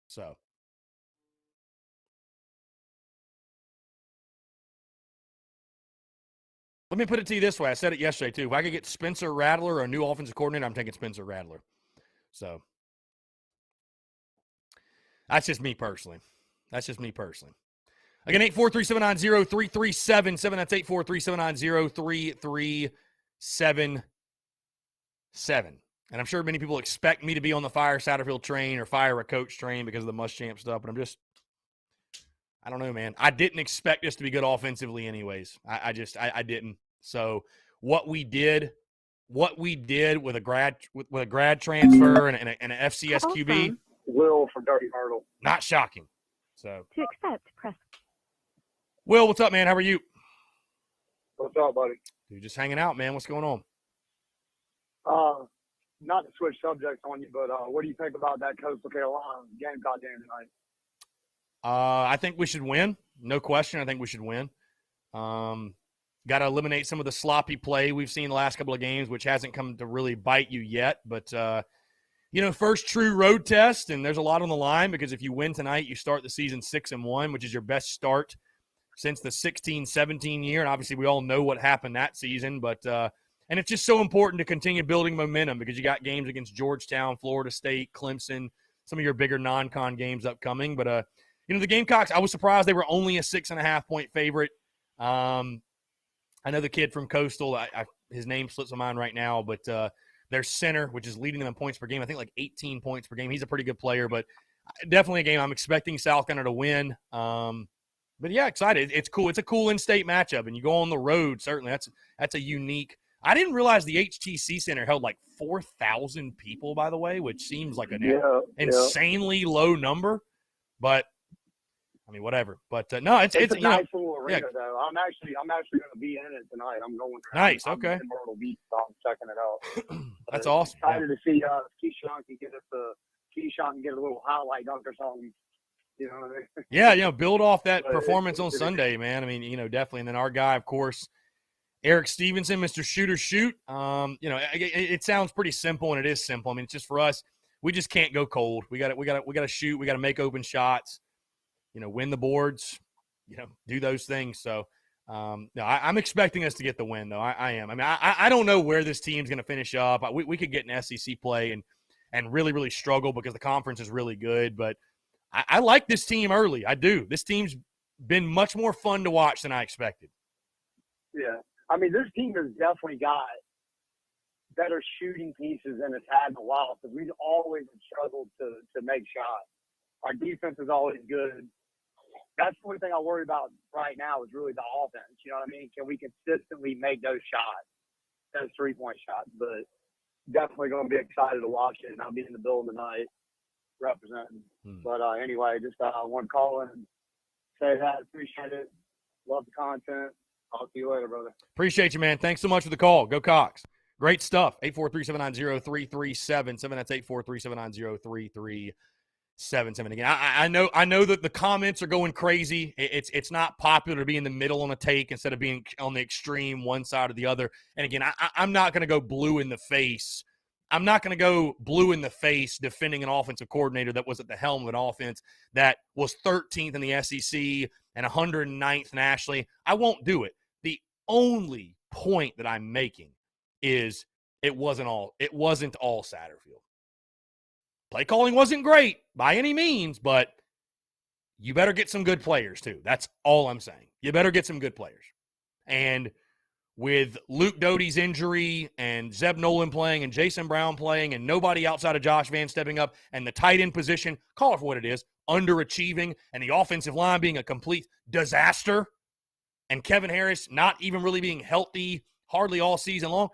So. Let me put it to you this way. I said it yesterday, too. If I could get Spencer Rattler or a new offensive coordinator, I'm taking Spencer Rattler. So. That's just me personally. Again, 843-790-3377. That's 843-790-3377. And I'm sure many people expect me to be on the fire Satterfield train or fire a coach train because of the Muschamp stuff, but I don't know, man. I didn't expect this to be good offensively anyways. I didn't. So what we did with a grad transfer and an FCS QB. Will for Darty Myrtle. Not shocking. So To accept, press. Will, what's up, man? How are you? What's up, buddy? Dude, just hanging out, man. What's going on? Not to switch subjects on you, but what do you think about that Coastal Carolina Gamecock game tonight? I think we should win. No question. I think we should win. Got to eliminate some of the sloppy play we've seen the last couple of games, which hasn't come to really bite you yet. But, first true road test, and there's a lot on the line because if you win tonight, you start the season 6-1, which is your best start since the 16-17 year. And obviously we all know what happened that season. But and it's just so important to continue building momentum because you got games against Georgetown, Florida State, Clemson, some of your bigger non-con games upcoming. But, the Gamecocks, I was surprised they were only a 6.5-point favorite. I know the kid from Coastal, his name slips my mind right now, but their center, which is leading them in points per game, I think like 18 points per game. He's a pretty good player, but definitely a game I'm expecting South Carolina to win. But, yeah, excited. It's cool. It's a cool in-state matchup, and you go on the road, certainly. That's a unique – I didn't realize the HTC Center held like 4,000 people, by the way, which seems like an insanely low number. But, I mean, whatever. But, no, it's a nice little arena, though. I'm actually going to be in it tonight. I'm going to – Nice, okay. I'm in Myrtle Beach, so I'm checking it out. That's awesome. Excited to see Keyshawn can get a little highlight dunk or something. You know what I mean? Yeah, build off that performance on Sunday, man. I mean, definitely. And then our guy, of course, Eric Stevenson, Mr. Shooter Shoot. It sounds pretty simple, and it is simple. I mean, it's just for us, we just can't go cold. We got to shoot. We got to make open shots. Win the boards. Do those things. So, no, I'm expecting us to get the win, though. I am. I mean, I don't know where this team's going to finish up. We could get an SEC play and really, really struggle because the conference is really good. But I like this team early. I do. This team's been much more fun to watch than I expected. Yeah. I mean, this team has definitely got better shooting pieces than it's had in a while because we've always struggled to make shots. Our defense is always good. That's the only thing I worry about right now is really the offense. You know what I mean? Can we consistently make those shots, those three-point shots? But definitely going to be excited to watch it, and I'll be in the building tonight representing. But anyway, just want to call in and say that. Appreciate it. Love the content. I'll see you later, brother. Appreciate you, man. Thanks so much for the call. Go Cox. Great stuff. 843-790-3377. That's 843-790-3377. Again, I know that the comments are going crazy. It's not popular to be in the middle on a take instead of being on the extreme one side or the other. And again, I'm not going to go blue in the face. I'm not going to go blue in the face defending an offensive coordinator that was at the helm of an offense that was 13th in the SEC and 109th nationally. I won't do it. The only point that I'm making is it wasn't all Satterfield. Play calling wasn't great by any means, but you better get some good players too. That's all I'm saying. You better get some good players. And with Luke Doty's injury and Zeb Nolan playing and Jason Brown playing and nobody outside of Josh Vann stepping up and the tight end position, call it for what it is, underachieving, and the offensive line being a complete disaster, and Kevin Harris not even really being healthy hardly all season long,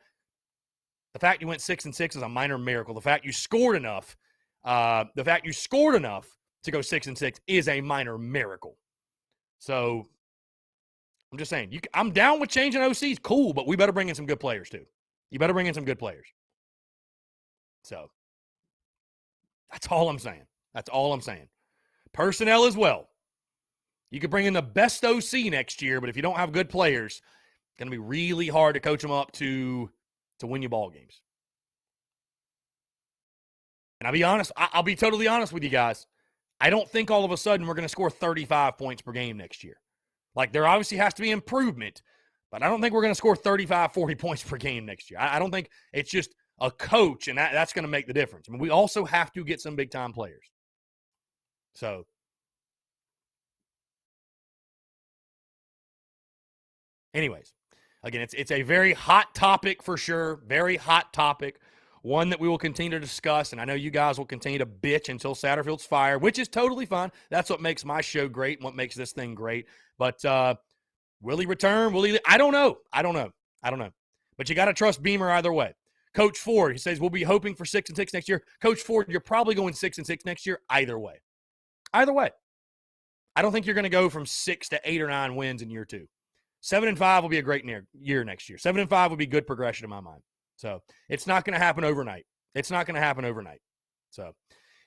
the fact you went 6-6 is a minor miracle. The fact you scored enough to go 6-6 is a minor miracle. So I'm just saying, I'm down with changing OCs. Cool, but we better bring in some good players too. You better bring in some good players. So that's all I'm saying. That's all I'm saying. Personnel as well. You could bring in the best OC next year, but if you don't have good players, it's going to be really hard to coach them up to win you ball games. And I'll be honest, I'll be totally honest with you guys. I don't think all of a sudden we're going to score 35 points per game next year. Like, there obviously has to be improvement, but I don't think we're going to score 35, 40 points per game next year. I don't think it's just a coach, and that's going to make the difference. I mean, we also have to get some big-time players. So, anyways, again, it's a very hot topic for sure, very hot topic, one that we will continue to discuss, and I know you guys will continue to bitch until Satterfield's fired, which is totally fine. That's what makes my show great and what makes this thing great. But will he return? Will he? I don't know. But you got to trust Beamer either way. Coach Ford, he says, we'll be hoping for 6-6 next year. Coach Ford, you're probably going 6-6 next year either way. Either way. I don't think you're going to go from 6 to 8 or 9 wins in year 2. 7-5 will be a great year next year. 7-5 will be good progression in my mind. So it's not going to happen overnight. So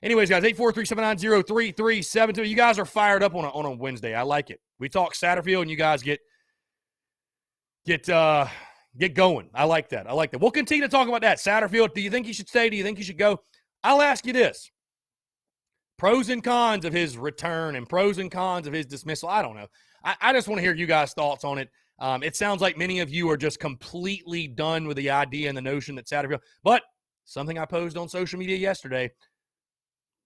anyways, guys, 843-790-3372. You guys are fired up on a Wednesday. I like it. We talk Satterfield and you guys get going. I like that. We'll continue to talk about that. Satterfield, do you think he should stay? Do you think he should go? I'll ask you this. Pros and cons of his return and pros and cons of his dismissal. I don't know. I just want to hear you guys' thoughts on it. It sounds like many of you are just completely done with the idea and the notion that Satterfield. But something I posed on social media yesterday,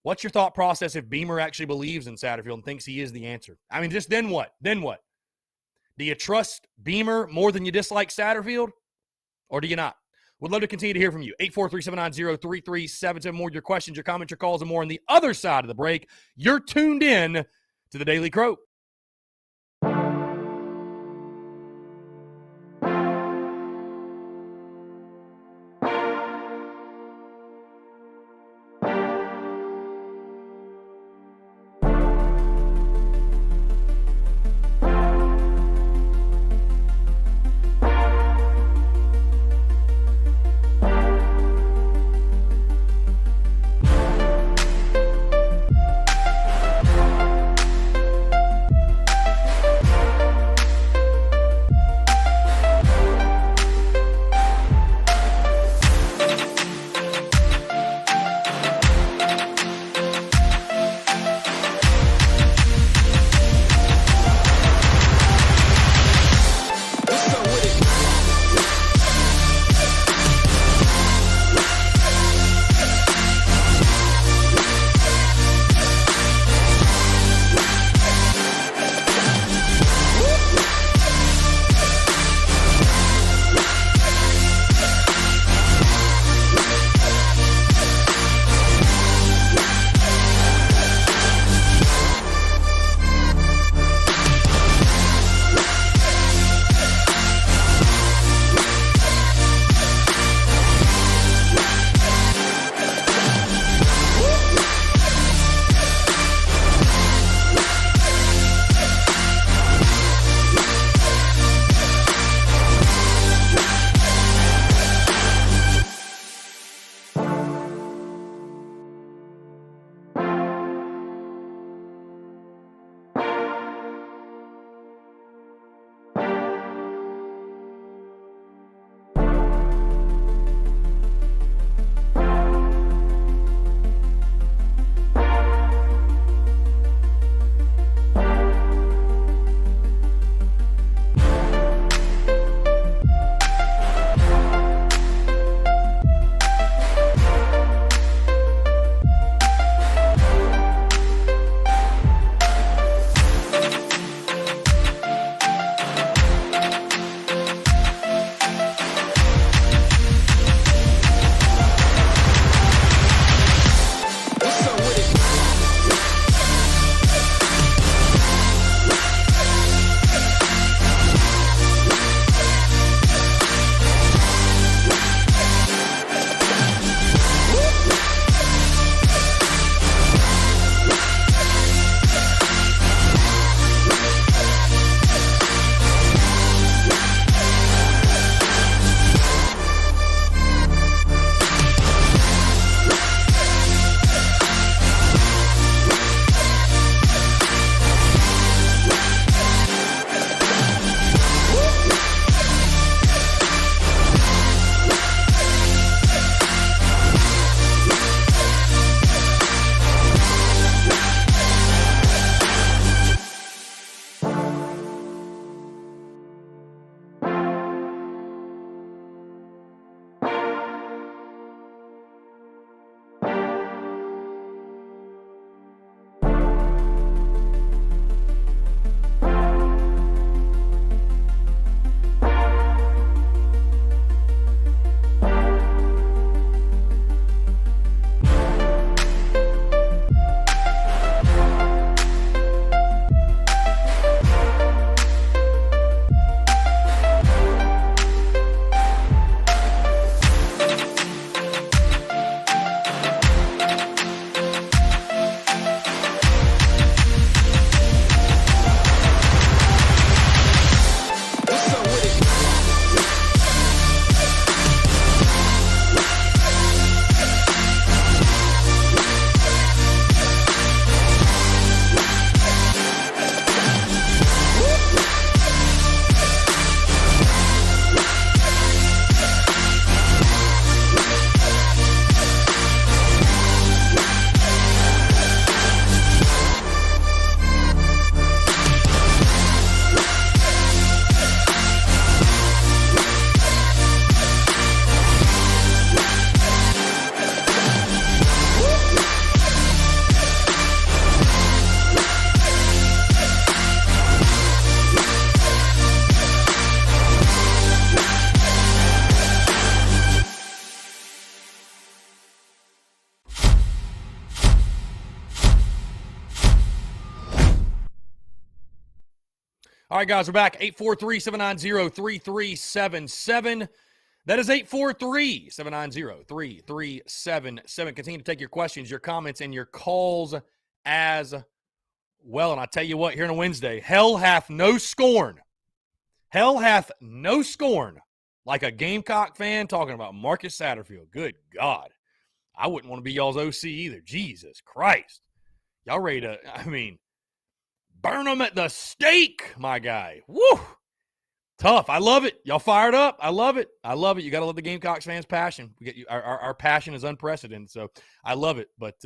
what's your thought process if Beamer actually believes in Satterfield and thinks he is the answer? I mean, just then what? Do you trust Beamer more than you dislike Satterfield? Or do you not? Would love to continue to hear from you. 843-790-3377. More of your questions, your comments, your calls, and more on the other side of the break. You're tuned in to the Daily Crow. All right, guys, we're back. 843-790-3377. That is 843-790-3377. Continue to take your questions, your comments, and your calls as well. And I tell you what, here on a Wednesday, hell hath no scorn. Hell hath no scorn like a Gamecock fan talking about Marcus Satterfield. Good God. I wouldn't want to be y'all's OC either. Jesus Christ. Y'all ready to, burn them at the stake, my guy. Woo! Tough. I love it. Y'all fired up. I love it. I love it. You got to love the Gamecocks fans' passion. We get you, our passion is unprecedented, so I love it. But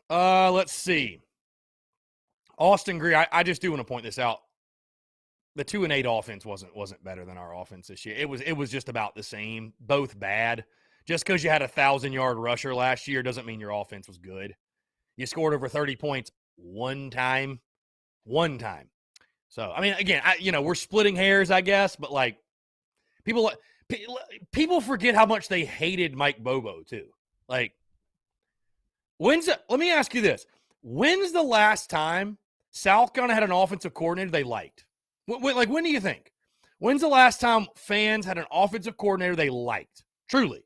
let's see. Austin Greer, I just do want to point this out. The 2-8 offense wasn't better than our offense this year. It was just about the same. Both bad. Just because you had a 1,000-yard rusher last year doesn't mean your offense was good. You scored over 30 points one time. So, again, we're splitting hairs, I guess, but like people forget how much they hated Mike Bobo too. Like, let me ask you this. When's the last time South Carolina had an offensive coordinator they liked? When do you think? When's the last time fans had an offensive coordinator they liked? Truly.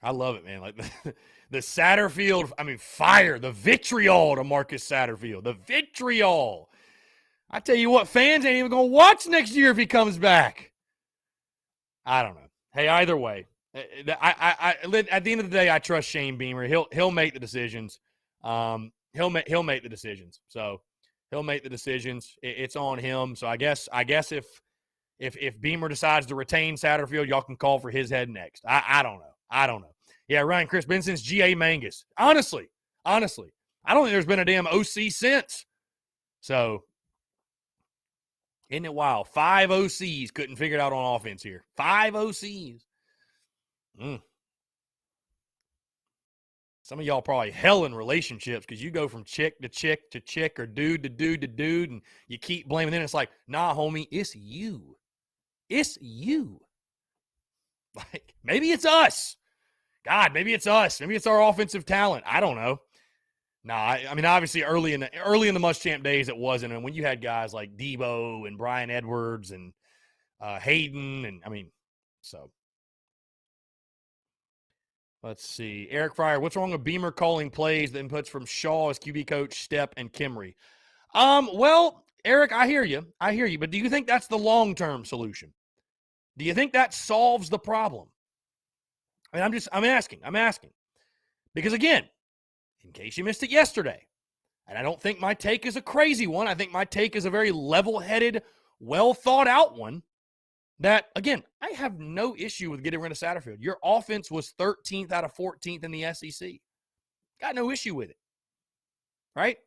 I love it, man. Like the Satterfield, fire, the vitriol to Marcus Satterfield. The vitriol. I tell you what, fans ain't even going to watch next year if he comes back. I don't know. Hey, either way, at the end of the day, I trust Shane Beamer. He'll make the decisions. He'll make the decisions. So he'll make the decisions. It's on him. So I guess if Beamer decides to retain Satterfield, y'all can call for his head next. I don't know. Yeah, Ryan Chris Benson's G.A. Mangus. Honestly, I don't think there's been a damn OC since. So, isn't it wild? 5 OCs couldn't figure it out on offense here. 5 OCs. Some of y'all probably hell in relationships because you go from chick to chick to chick or dude to dude to dude, and you keep blaming them. It's like, nah, homie, it's you. It's you. Like, maybe it's us. God, maybe it's us. Maybe it's our offensive talent. I don't know. Nah, obviously early in the Muschamp days it wasn't. And when you had guys like Debo and Brian Edwards and Hayden, and so. Let's see. Eric Fryer, what's wrong with Beamer calling plays that inputs from Shaw as QB coach, Stepp, and Kimry? Well, Eric, I hear you. But do you think that's the long-term solution? Do you think that solves the problem? I'm asking. Because again, in case you missed it yesterday, and I don't think my take is a crazy one. I think my take is a very level-headed, well-thought-out one. That, again, I have no issue with getting rid of Satterfield. Your offense was 13th out of 14th in the SEC. Got no issue with it. Right?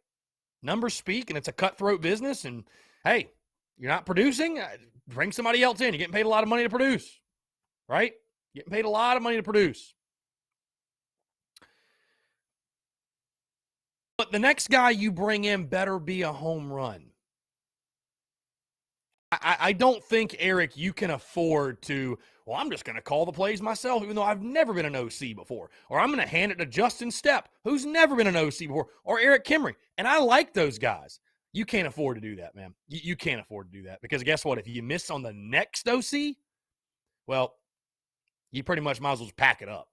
Numbers speak, and it's a cutthroat business. And, hey, you're not producing? Bring somebody else in. You're getting paid a lot of money to produce. Right? Getting paid a lot of money to produce. But the next guy you bring in better be a home run. I don't think, Eric, you can afford to, I'm just going to call the plays myself, even though I've never been an OC before. Or I'm going to hand it to Justin Stepp, who's never been an OC before. Or Eric Kimry. And I like those guys. You can't afford to do that, man. You can't afford to do that. Because guess what? If you miss on the next OC, well, you pretty much might as well just pack it up.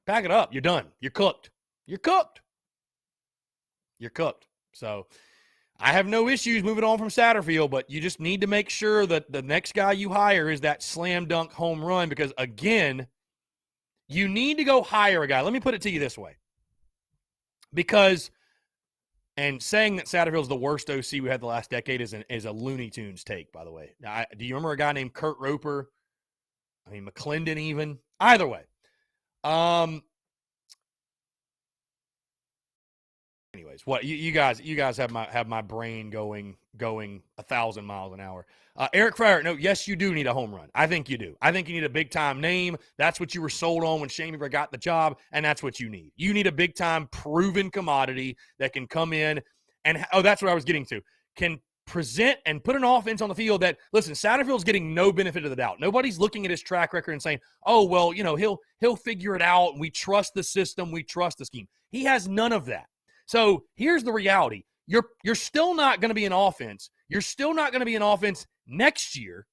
Pack it up. You're done. You're cooked. So I have no issues moving on from Satterfield, but you just need to make sure that the next guy you hire is that slam dunk home run because, again, you need to go hire a guy. Let me put it to you this way. Because, and saying that Satterfield's the worst OC we had the last decade is a Looney Tunes take, by the way. Now, do you remember a guy named Kurt Roper? McClendon even. Either way. Anyways, what you guys have my brain going 1,000 miles an hour. Eric Fryer, no, yes, you do need a home run. I think you do. I think you need a big time name. That's what you were sold on when Shane Beamer got the job, and that's what you need. You need a big time proven commodity that can come in and that's what I was getting to. Can present and put an offense on the field that, listen, Satterfield's getting no benefit of the doubt. Nobody's looking at his track record and saying, oh, well, he'll figure it out. We trust the system. We trust the scheme. He has none of that. So here's the reality. You're still not going to be an offense. You're still not going to be an offense next year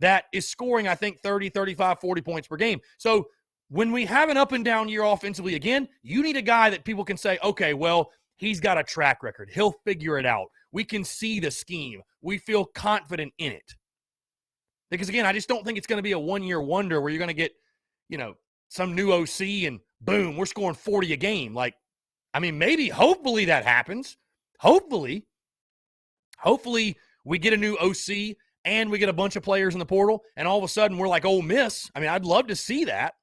that is scoring, I think, 30, 35, 40 points per game. So when we have an up and down year offensively again, you need a guy that people can say, okay, well, he's got a track record. He'll figure it out. We can see the scheme. We feel confident in it. Because, again, I just don't think it's going to be a one-year wonder where you're going to get, some new OC and boom, we're scoring 40 a game. Maybe, hopefully that happens. Hopefully we get a new OC and we get a bunch of players in the portal and all of a sudden we're like Ole Miss. I'd love to see that.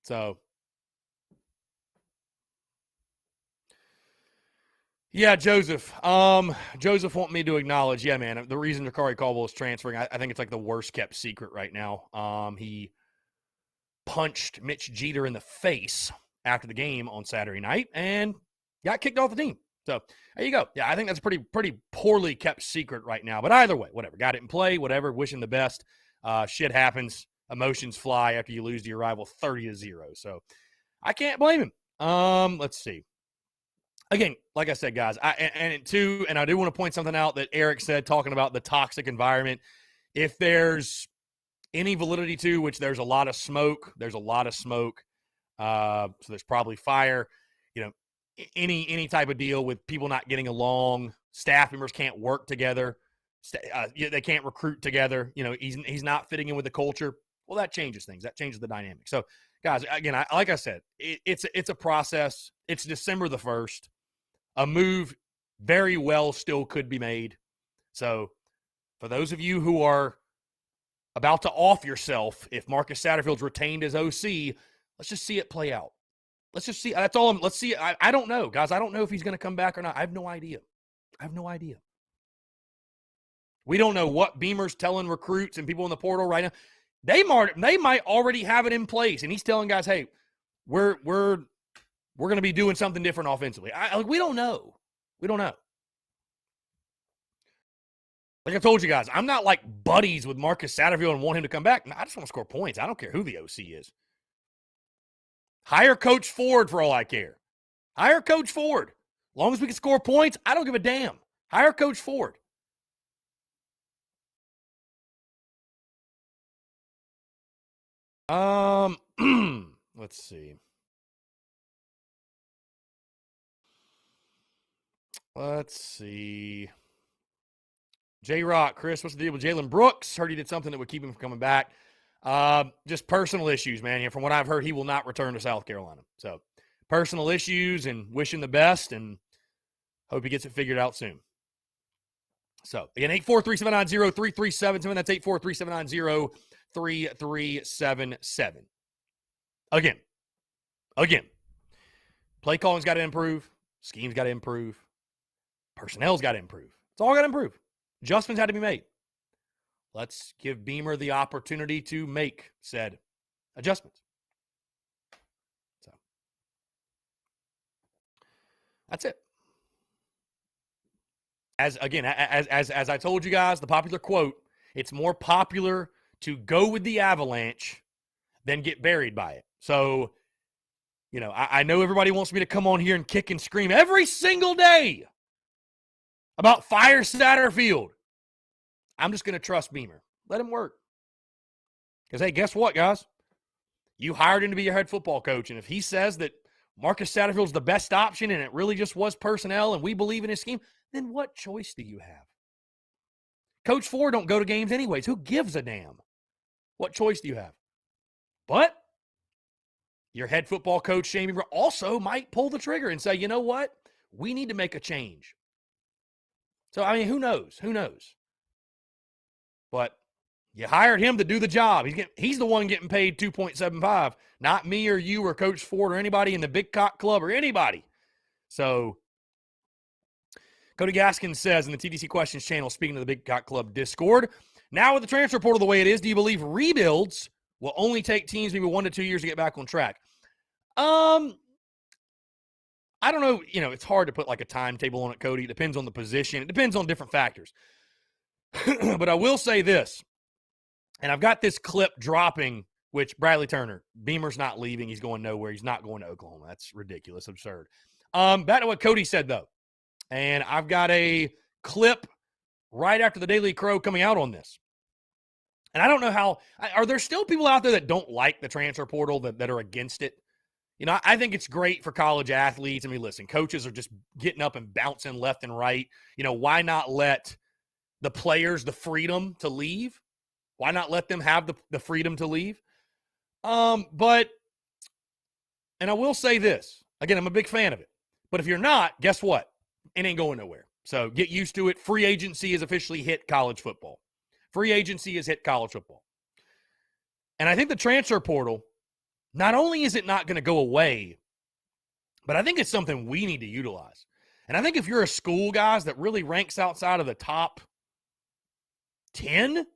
So, yeah, Joseph. Joseph want me to acknowledge, yeah, man, the reason Dakari Caldwell is transferring, I think it's like the worst kept secret right now. He punched Mitch Jeter in the face after the game on Saturday night and got kicked off the team. So there you go. Yeah, I think that's a pretty poorly kept secret right now. But either way, whatever. Got it in play, whatever. Wish him the best. Shit happens. Emotions fly after you lose to your rival 30-0. So I can't blame him. Let's see. Again, like I said, guys, I do want to point something out that Eric said talking about the toxic environment. If there's any validity to, which there's a lot of smoke. So there's probably fire. Any type of deal with people not getting along, staff members can't work together, they can't recruit together. He's not fitting in with the culture. Well, that changes things. That changes the dynamic. So, guys, again, like I said, it's a process. It's December the 1st. A move very well still could be made. So, for those of you who are about to off yourself, if Marcus Satterfield's retained as OC, let's just see it play out. Let's just see. That's all. Let's see. I don't know, guys. I don't know if he's going to come back or not. I have no idea. We don't know what Beamer's telling recruits and people in the portal right now. They might already have it in place, and he's telling guys, "Hey, we're going to be doing something different offensively." We don't know. Like I told you guys, I'm not like buddies with Marcus Satterfield and want him to come back. No, I just want to score points. I don't care who the OC is. Hire Coach Ford for all I care. Hire Coach Ford. As long as we can score points, I don't give a damn. Hire Coach Ford. Let's see. J-Rock, Chris, what's the deal with Jalen Brooks? Heard he did something that would keep him from coming back. Just personal issues, man. From what I've heard, he will not return to South Carolina. So, personal issues, and wish him the best, and hope he gets it figured out soon. So, again, 843-790-3377. That's 843-790-3377. Again. Play calling's got to improve. Scheme's got to improve. Personnel's got to improve. It's all got to improve. Adjustments had to be made. Let's give Beamer the opportunity to make said adjustments. So that's it. As I told you guys, the popular quote, it's more popular to go with the avalanche than get buried by it. So, I know everybody wants me to come on here and kick and scream every single day about fire Satterfield. I'm just going to trust Beamer. Let him work. Because, hey, guess what, guys? You hired him to be your head football coach, and if he says that Marcus Satterfield's the best option and it really just was personnel and we believe in his scheme, then what choice do you have? Coach Ford don't go to games anyways. Who gives a damn? What choice do you have? But your head football coach, Shane Beamer, also might pull the trigger and say, you know what? We need to make a change. So, who knows? But you hired him to do the job. He's the one getting paid $2.75, not me or you or Coach Ford or anybody in the Big Cock Club or anybody. So, Cody Gaskins says in the TDC Questions channel, speaking to the Big Cock Club Discord, now with the transfer portal the way it is, do you believe rebuilds will only take teams maybe 1 to 2 years to get back on track? I don't know, it's hard to put like a timetable on it, Cody. It depends on the position. It depends on different factors. But I will say this, and I've got this clip dropping, which Bradley Turner, Beamer's not leaving. He's going nowhere. He's not going to Oklahoma. That's ridiculous, absurd. Back to what Cody said, though. And I've got a clip right after the Daily Crow coming out on this. And I don't know how – are there still people out there that don't like the transfer portal, that are against it? I think it's great for college athletes. I mean, listen, coaches are just getting up and bouncing left and right. Why not let the players the freedom to leave? Why not let them have the freedom to leave? But – and I will say this. Again, I'm a big fan of it. But if you're not, guess what? It ain't going nowhere. So get used to it. Free agency has officially hit college football. Free agency has hit college football. And I think the transfer portal, not only is it not going to go away, but I think it's something we need to utilize. And I think if you're a school, guys, that really ranks outside of the top 10,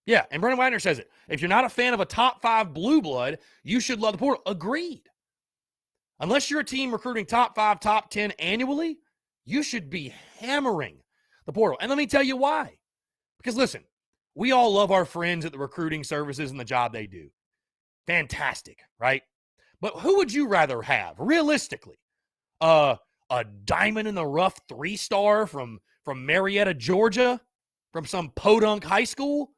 yeah, and Brendan Wagner says it. If you're not a fan of a top 5 blue blood, you should love the portal. Agreed. Unless you're a team recruiting top 5, top 10 annually, you should be hammering the portal. And let me tell you why. Because listen, we all love our friends at the recruiting services and the job they do. Fantastic, right? But who would you rather have, realistically? A diamond in the rough 3-star from Marietta, Georgia, from some podunk high school?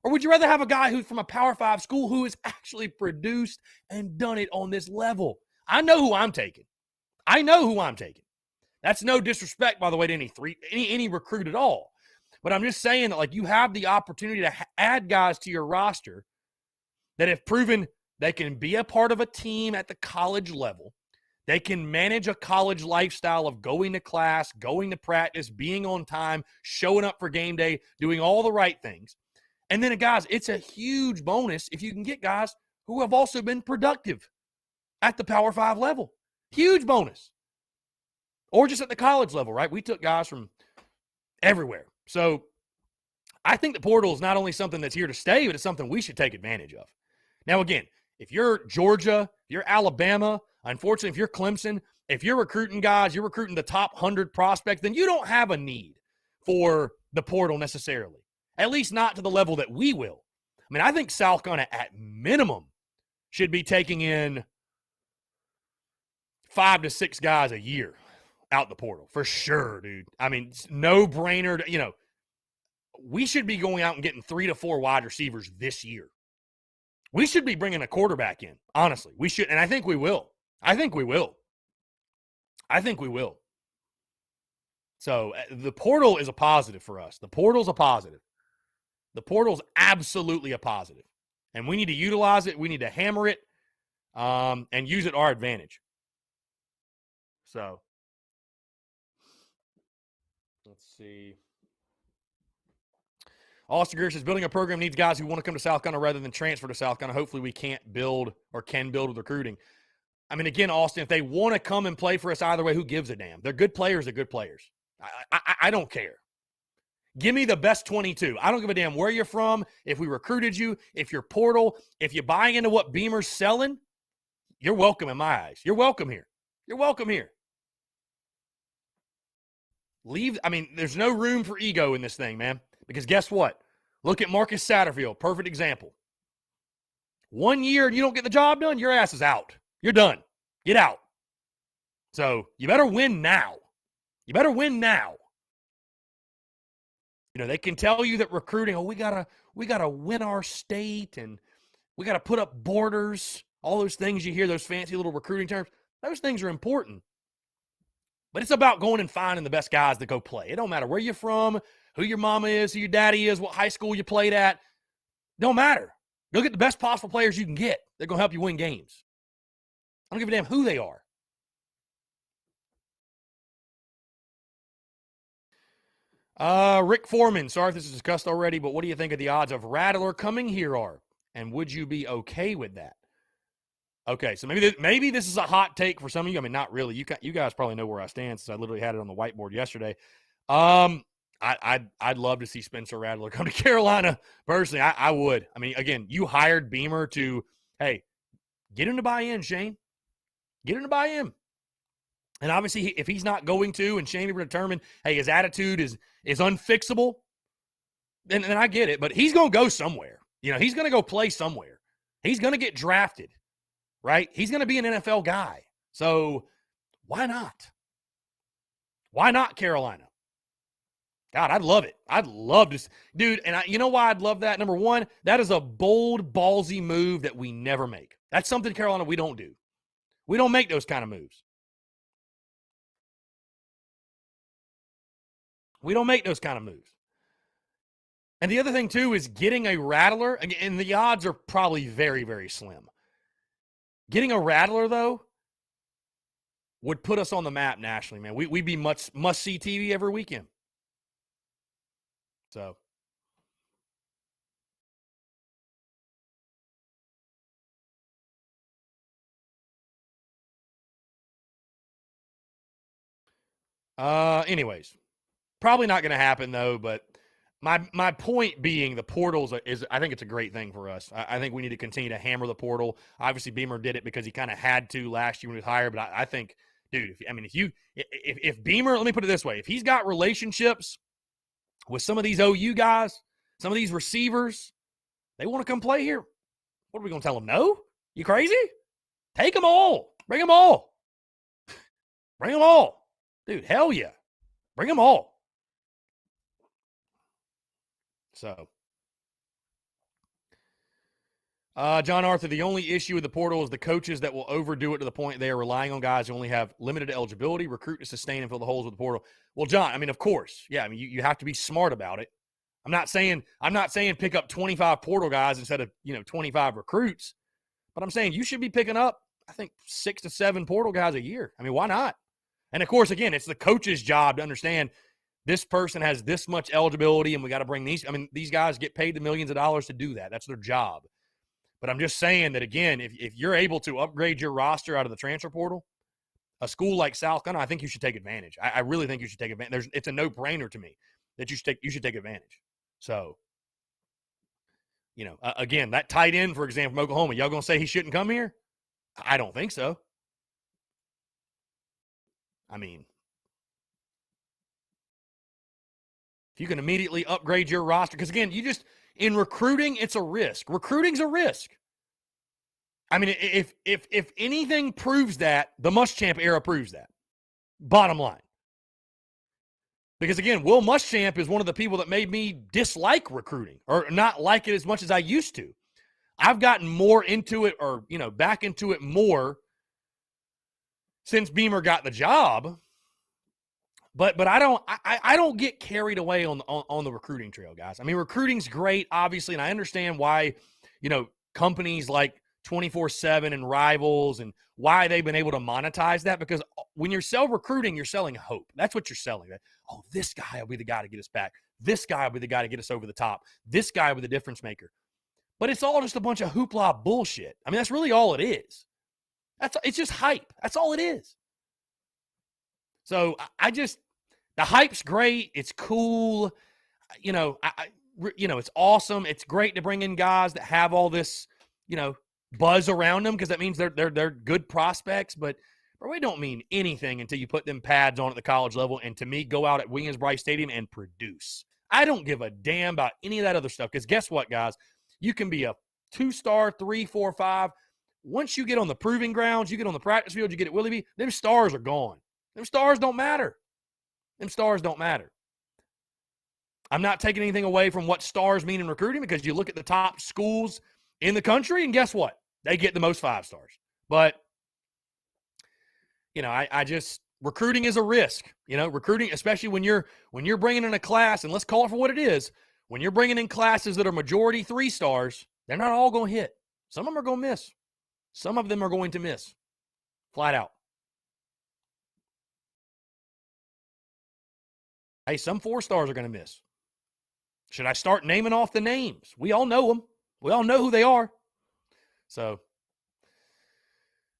Or would you rather have a guy who's from a Power 5 school who has actually produced and done it on this level? I know who I'm taking. That's no disrespect, by the way, to any recruit at all. But I'm just saying that, like, you have the opportunity to add guys to your roster that have proven they can be a part of a team at the college level. They can manage a college lifestyle of going to class, going to practice, being on time, showing up for game day, doing all the right things. And then, guys, it's a huge bonus if you can get guys who have also been productive at the Power 5 level. Huge bonus. Or just at the college level, right? We took guys from everywhere. So I think the portal is not only something that's here to stay, but it's something we should take advantage of. Now, again, if you're Georgia, if you're Alabama, unfortunately, if you're Clemson, if you're recruiting guys, you're recruiting the top 100 prospects, then you don't have a need for the portal necessarily, at least not to the level that we will. I mean, I think South Carolina, at minimum, should be taking in 5 to 6 guys a year out the portal for sure, dude. I mean, it's no brainer. We should be going out and getting 3 to 4 wide receivers this year. We should be bringing a quarterback in, honestly. We should, and I think we will. So the portal is a positive for us. The portal's a positive. The portal's absolutely a positive. And we need to utilize it. We need to hammer it and use it to our advantage. So let's see. Austin Greer says, building a program needs guys who want to come to South Carolina rather than transfer to South Carolina. Hopefully we can't build or can build with recruiting. I mean, again, Austin, if they want to come and play for us either way, who gives a damn? They're good players. They're good players. I don't care. Give me the best 22. I don't give a damn where you're from, if we recruited you, if you're portal, if you buy into what Beamer's selling, you're welcome in my eyes. You're welcome here. There's no room for ego in this thing, man. Because guess what? Look at Marcus Satterfield. Perfect example. 1 year and you don't get the job done, your ass is out. You're done. Get out. So you better win now. They can tell you that recruiting, we gotta win our state and we gotta put up borders. All those things you hear, those fancy little recruiting terms, those things are important. But it's about going and finding the best guys to go play. It don't matter where you're from, who your mama is, who your daddy is, what high school you played at. Don't matter. Go get the best possible players you can get. They're going to help you win games. I don't give a damn who they are. Rick Foreman, sorry if this is discussed already, but what do you think of the odds of Rattler coming here are? And would you be okay with that? Okay, so maybe this is a hot take for some of you. I mean, not really. You guys probably know where I stand since I literally had it on the whiteboard yesterday. I'd love to see Spencer Rattler come to Carolina. Personally, I would. I mean, again, you hired Beamer to, hey, get him to buy in, Shane. Get him to buy in. And obviously, if he's not going to, and Shane Beamer determined, hey, his attitude is unfixable, then I get it. But he's going to go somewhere. He's going to go play somewhere. He's going to get drafted, right? He's going to be an NFL guy. So why not? Why not Carolina? God, I'd love it. I'd love this. Dude, and you know why I'd love that? Number one, that is a bold, ballsy move that we never make. That's something, Carolina, we don't do. We don't make those kind of moves. We don't make those kind of moves. And the other thing, too, is getting a rattler, and the odds are probably very, very slim. Getting a rattler, though, would put us on the map nationally, man. We'd be must-see TV every weekend. So. Anyways, probably not going to happen, though, but my point being the portals is I think it's a great thing for us. I think we need to continue to hammer the portal. Obviously, Beamer did it because he kind of had to last year when he was hired, but I think, dude, if Beamer, let me put it this way, if he's got relationships with some of these OU guys, some of these receivers, they want to come play here. What are we going to tell them? No? You crazy? Take them all. Bring them all. Bring them all. Dude, hell yeah. Bring them all. So, John Arthur, the only issue with the portal is the coaches that will overdo it to the point they are relying on guys who only have limited eligibility, recruit to sustain and fill the holes with the portal. Well, John, of course. Yeah, you have to be smart about it. I'm not saying pick up 25 portal guys instead of, 25 recruits. But I'm saying you should be picking up, I think, 6 to 7 portal guys a year. Why not? And, of course, again, it's the coach's job to understand this person has this much eligibility and we got to bring these. These guys get paid the millions of dollars to do that. That's their job. But I'm just saying that, again, if you're able to upgrade your roster out of the transfer portal, a school like South Carolina, I think you should take advantage. I really think you should take advantage. It's a no-brainer to me that you should take advantage. So, again, that tight end, for example, from Oklahoma, y'all going to say he shouldn't come here? I don't think so. If you can immediately upgrade your roster, because, again, in recruiting, it's a risk. Recruiting's a risk. If anything proves that, the Muschamp era proves that. Bottom line. Because, again, Will Muschamp is one of the people that made me dislike recruiting or not like it as much as I used to. I've gotten more into it or, back into it more since Beamer got the job. But I don't get carried away on the recruiting trail, guys. Recruiting's great, obviously, and I understand why, companies like 24/7 and Rivals and why they've been able to monetize that, because when you're recruiting, you're selling hope. That's what you're selling. Oh, this guy will be the guy to get us back. This guy will be the guy to get us over the top. This guy will be the difference maker. But it's all just a bunch of hoopla bullshit. That's really all it is. It's just hype. That's all it is. So the hype's great. It's cool. It's awesome. It's great to bring in guys that have all this, buzz around them, because that means they're good prospects. But we don't mean anything until you put them pads on at the college level. And to me, go out at Williams-Brice Stadium and produce. I don't give a damn about any of that other stuff, because guess what, guys? You can be a 2-star, 3, 4, 5. Once you get on the proving grounds, you get on the practice field, you get at Willie B, them stars are gone. Them stars don't matter. Them stars don't matter. I'm not taking anything away from what stars mean in recruiting, because you look at the top schools in the country, and guess what? They get the most 5 stars. But, recruiting is a risk. Recruiting, especially when you're bringing in a class, and let's call it for what it is, when you're bringing in classes that are majority 3 stars, they're not all going to hit. Some of them are going to miss. Some of them are going to miss. Flat out. Hey, some 4 stars are going to miss. Should I start naming off the names? We all know them. We all know who they are. So,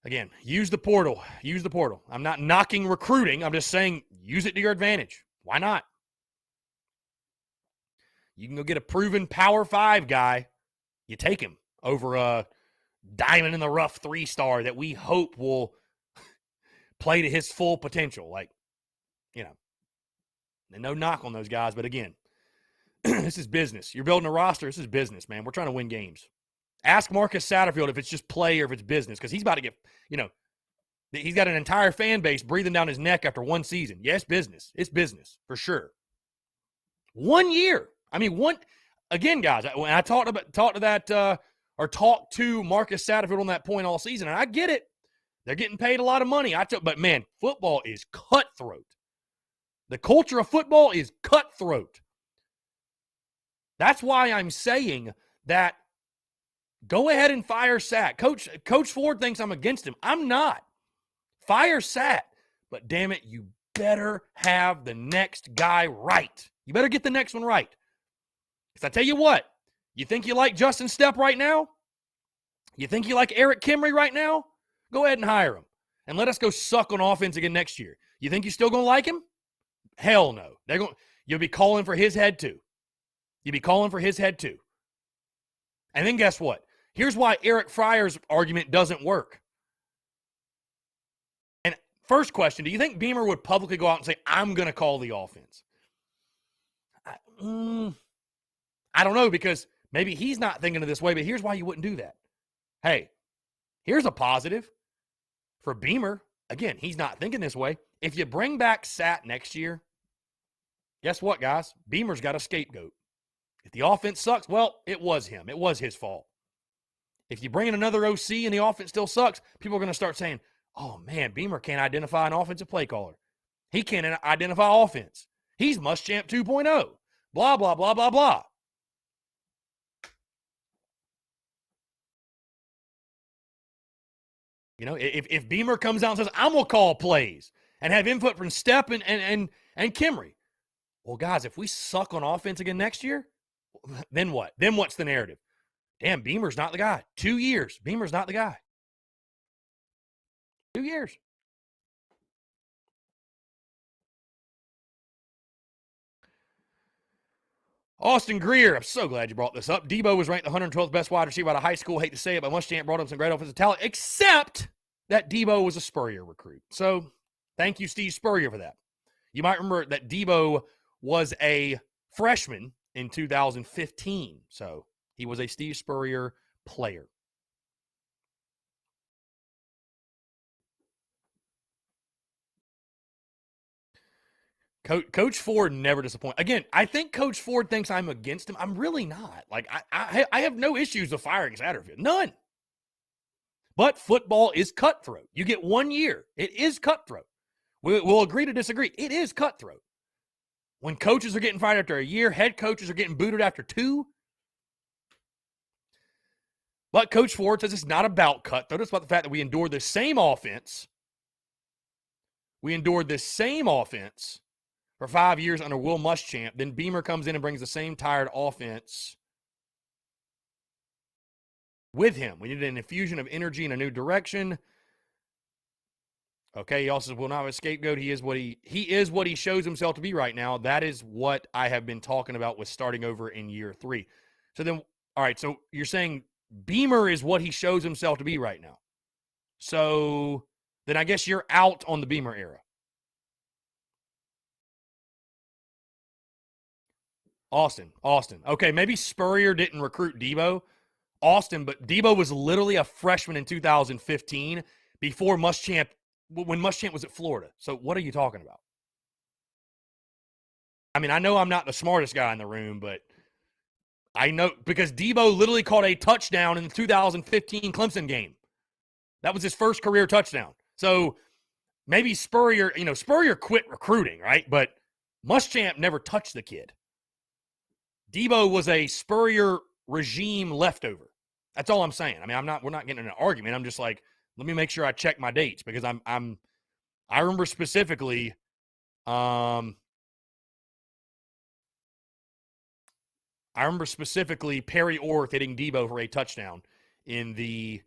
again, use the portal. Use the portal. I'm not knocking recruiting. I'm just saying use it to your advantage. Why not? You can go get a proven Power 5 guy. You take him over a diamond in the rough 3-star that we hope will play to his full potential. Like, you know, and no knock on those guys. But again, this is business. You're building a roster. This is business, man. We're trying to win games. Ask Marcus Satterfield if it's just play or if it's business, because he's about to get, he's got an entire fan base breathing down his neck after one season. Yes, business. It's business for sure. 1 year. I mean, again, guys, when I talked to Marcus Satterfield on that point all season, and I get it. They're getting paid a lot of money. But man, football is cutthroat. The culture of football is cutthroat. That's why I'm saying that go ahead and fire Sat. Coach Ford thinks I'm against him. I'm not. Fire Sat. But damn it, you better have the next guy right. You better get the next one right. Because I tell you what, you think you like Justin Stepp right now? You think you like Eric Kimry right now? Go ahead and hire him. And let us go suck on offense again next year. You think you're still going to like him? Hell no. You'll be calling for his head too. And then guess what? Here's why Eric Fryer's argument doesn't work. And first question, do you think Beamer would publicly go out and say, I'm going to call the offense? I don't know, because maybe he's not thinking of this way, but here's why you wouldn't do that. Hey, here's a positive for Beamer. Again, he's not thinking this way. If you bring back Sat next year, guess what, guys? Beamer's got a scapegoat. If the offense sucks, well, it was him. It was his fault. If you bring in another OC and the offense still sucks, people are going to start saying, oh, man, Beamer can't identify an offensive play caller. He can't identify offense. He's Muschamp 2.0. Blah, blah, blah, blah, blah. If Beamer comes out and says, I'm going to call plays and have input from Stepp and Kimry. Well, guys, if we suck on offense again next year, then what? Then what's the narrative? Damn, Beamer's not the guy. 2 years. Beamer's not the guy. 2 years. Austin Greer, I'm so glad you brought this up. Debo was ranked the 112th best wide receiver out of high school. Hate to say it, but Muschamp brought up some great offensive talent, except that Debo was a Spurrier recruit. So thank you, Steve Spurrier, for that. You might remember that Debo was a freshman in 2015. So he was a Steve Spurrier player. Coach Ford never disappoints. Again, I think Coach Ford thinks I'm against him. I'm really not. Like, I have no issues with firing Satterfield. None. But football is cutthroat. You get 1 year. It is cutthroat. We'll agree to disagree. It is cutthroat. When coaches are getting fired after a year, head coaches are getting booted after 2. But Coach Ford says it's not about cutthroat. It's about the fact that we endured the same offense. For 5 years under Will Muschamp. Then Beamer comes in and brings the same tired offense with him. We needed an infusion of energy in a new direction. Okay, he also says, will not have a scapegoat. He is what he shows himself to be right now. That is what I have been talking about with starting over in year 3. So then, all right, so you're saying Beamer is what he shows himself to be right now. So then I guess you're out on the Beamer era. Austin. Okay, maybe Spurrier didn't recruit Debo. Austin, but Debo was literally a freshman in 2015 before Muschamp, when Muschamp was at Florida. So what are you talking about? I mean, I know I'm not the smartest guy in the room, but I know because Debo literally caught a touchdown in the 2015 Clemson game. That was his first career touchdown. So maybe Spurrier quit recruiting, right? But Muschamp never touched the kid. Debo was a Spurrier regime leftover. That's all I'm saying. I mean, we're not getting in an argument. I'm just like, let me make sure I check my dates because I remember specifically, Perry Orth hitting Debo for a touchdown in the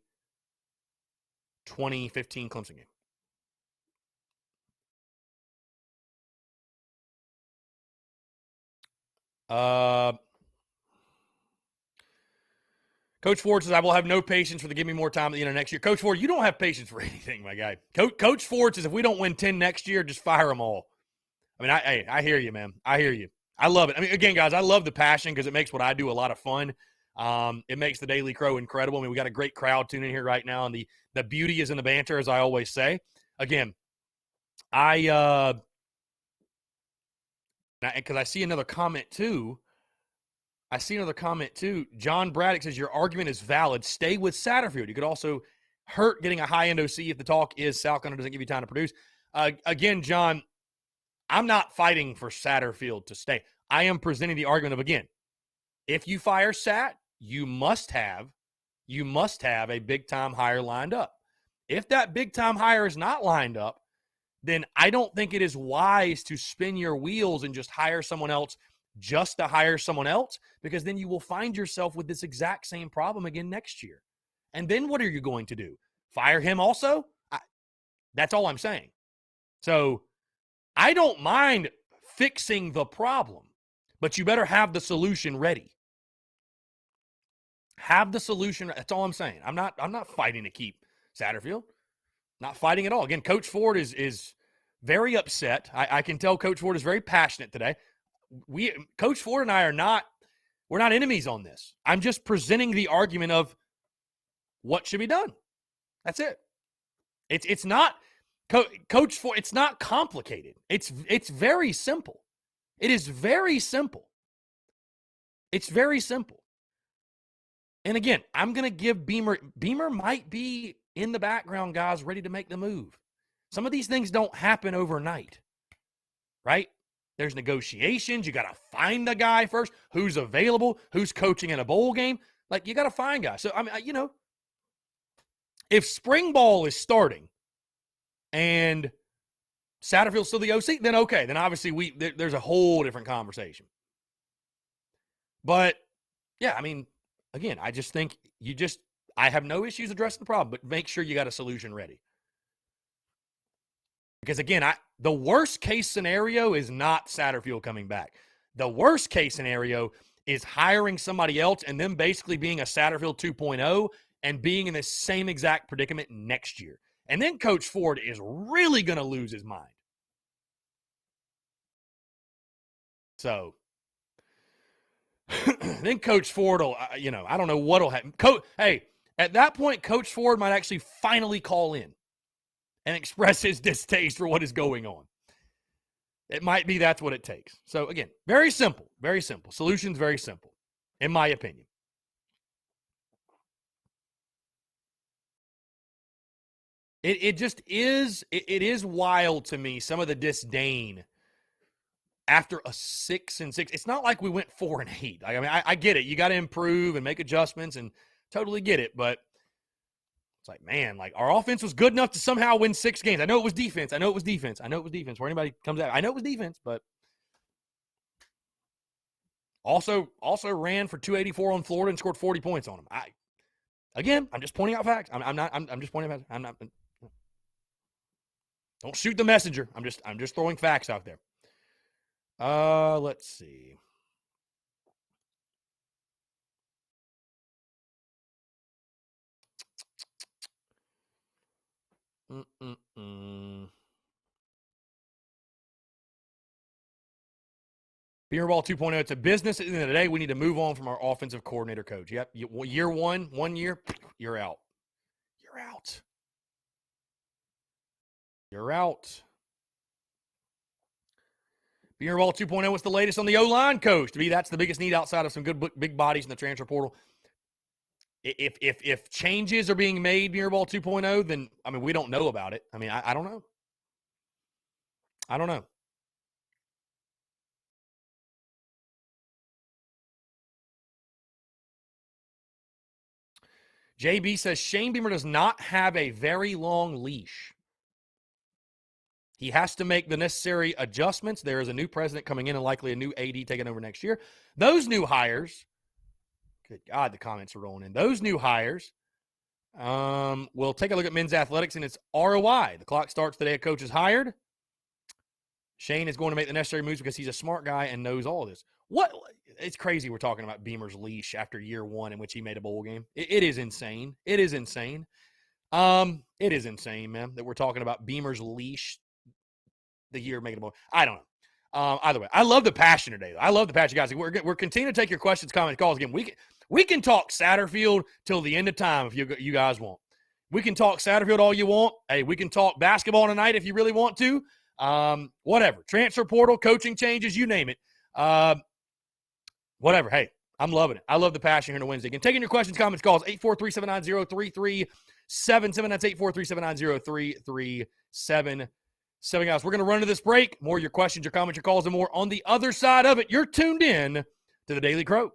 2015 Clemson game. Coach Ford says, I will have no patience for the give me more time at the end of next year. Coach Ford, you don't have patience for anything, my guy. Coach Ford says, if we don't win 10 next year, just fire them all. I mean, I hear you, man. I hear you. I love it. I mean, again, guys, I love the passion because it makes what I do a lot of fun. It makes the Daily Crow incredible. I mean, we got a great crowd tuning in here right now, and the beauty is in the banter, as I always say. Again, because I see another comment too. John Braddock says, your argument is valid. Stay with Satterfield. You could also hurt getting a high-end OC if the talk is Sal Gunner doesn't give you time to produce. Again, John, I'm not fighting for Satterfield to stay. I am presenting the argument of, again, if you fire Sat, you must have a big-time hire lined up. If that big-time hire is not lined up, then I don't think it is wise to spin your wheels and just hire someone else just to hire someone else, because then you will find yourself with this exact same problem again next year. And then what are you going to do? Fire him also? That's all I'm saying. So I don't mind fixing the problem, but you better have the solution ready. Have the solution. That's all I'm saying. I'm not fighting to keep Satterfield. Not fighting at all. Again, Coach Ford is very upset. I can tell Coach Ford is very passionate today. Coach Ford and I we're not enemies on this. I'm just presenting the argument of what should be done. That's it. It's not Coach Ford. It's not complicated. It's very simple. It is very simple. It's very simple. And again, I'm going to give Beamer might be in the background, guys, ready to make the move. Some of these things don't happen overnight, right? There's negotiations. You got to find the guy first. Who's available? Who's coaching in a bowl game? Like, you got to find guys. So, I mean, if spring ball is starting and Satterfield's still the OC, then okay. Then obviously there's a whole different conversation. But, yeah, I mean, again, I just think I have no issues addressing the problem, but make sure you got a solution ready. Because, again, the worst case scenario is not Satterfield coming back. The worst case scenario is hiring somebody else and then basically being a Satterfield 2.0 and being in the same exact predicament next year. And then Coach Ford is really going to lose his mind. So, then Coach Ford will, I don't know what will happen. Hey, at that point, Coach Ford might actually finally call in and express his distaste for what is going on. It might be that's what it takes. So, again, very simple, very simple. Solution's very simple, in my opinion. It just is, it is wild to me, some of the disdain after a 6-6. It's not like we went 4-8. I mean, I get it. You got to improve and make adjustments and totally get it. But it's like, man, like our offense was good enough to somehow win 6 games. I know it was defense. Where anybody comes out, I know it was defense, but also ran for 284 on Florida and scored 40 points on them. I'm just pointing out facts. I'm just pointing out facts. I'm not. Don't shoot the messenger. I'm just throwing facts out there. Let's see. Beer Ball 2.0, it's a business. At the end of the day, we need to move on from our offensive coordinator coach. Yep. Year 1 year, you're out. You're out. You're out. Beer Ball 2.0, what's the latest on the O-line coach? To me, that's the biggest need outside of some good big bodies in the transfer portal. If changes are being made, Beer Ball 2.0, then, I mean, we don't know about it. I mean, I don't know. I don't know. JB says Shane Beamer does not have a very long leash. He has to make the necessary adjustments. There is a new president coming in and likely a new AD taking over next year. Those new hires, good God, the comments are rolling in. Those new hires, we'll take a look at men's athletics and its ROI. The clock starts the day a coach is hired. Shane is going to make the necessary moves because he's a smart guy and knows all of this. What? It's crazy we're talking about Beamer's leash after year one in which he made a bowl game. It is insane. It is insane. It is insane, man, that we're talking about Beamer's leash the year making a bowl. I don't know. Either way, I love the passion today. I love the passion, guys. We're continuing to take your questions, comments, calls again. We can talk Satterfield till the end of time if you guys want. We can talk Satterfield all you want. Hey, we can talk basketball tonight if you really want to. Whatever. Transfer portal, coaching changes, you name it. Whatever. Hey, I'm loving it. I love the passion here on a Wednesday. Again, taking your questions, comments, calls, 843-790-3377. That's 843-790-3377. Guys, we're going to run to this break. More of your questions, your comments, your calls, and more on the other side of it. You're tuned in to the Daily Crow.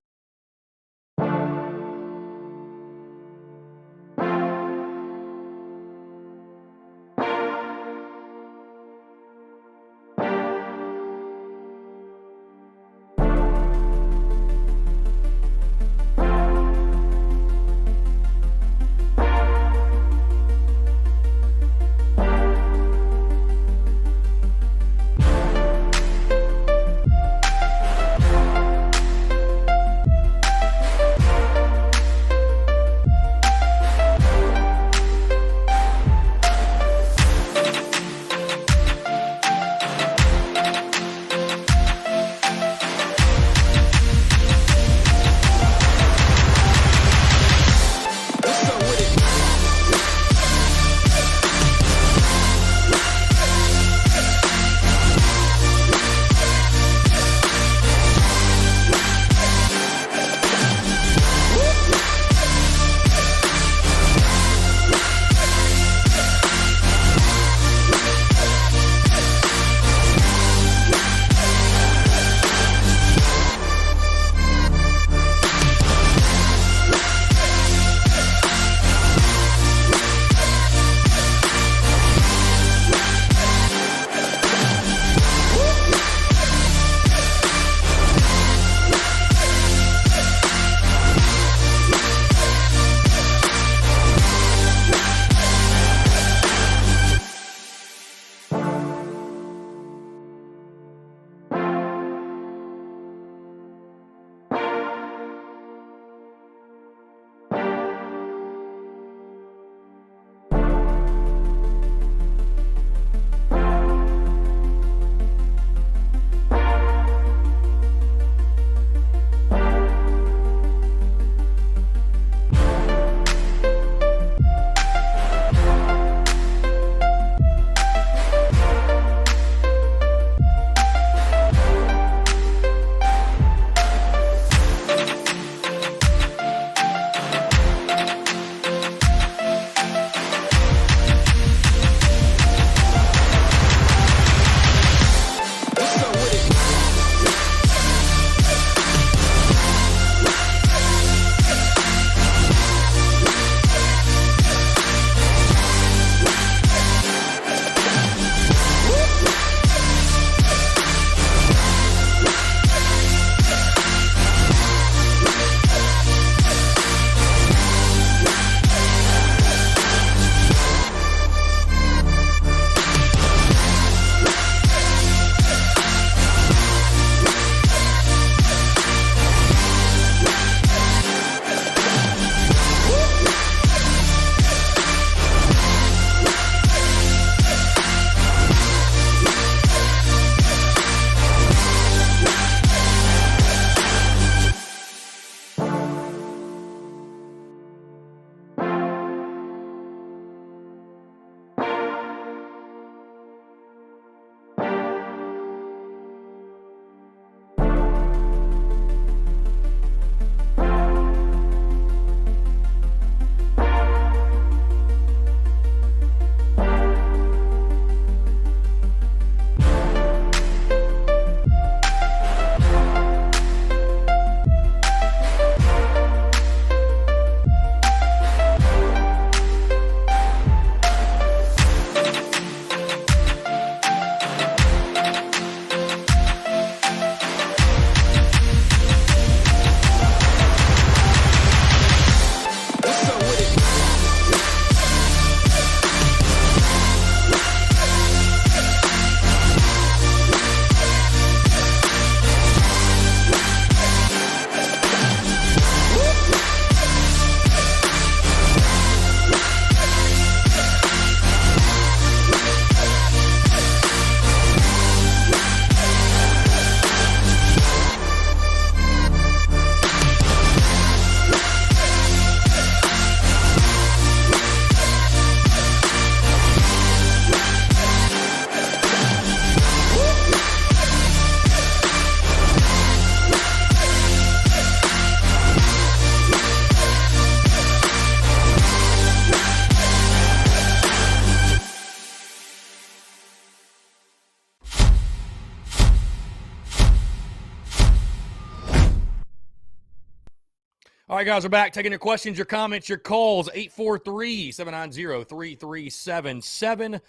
All right, guys, we're back taking your questions, your comments, your calls. 843-790-3377.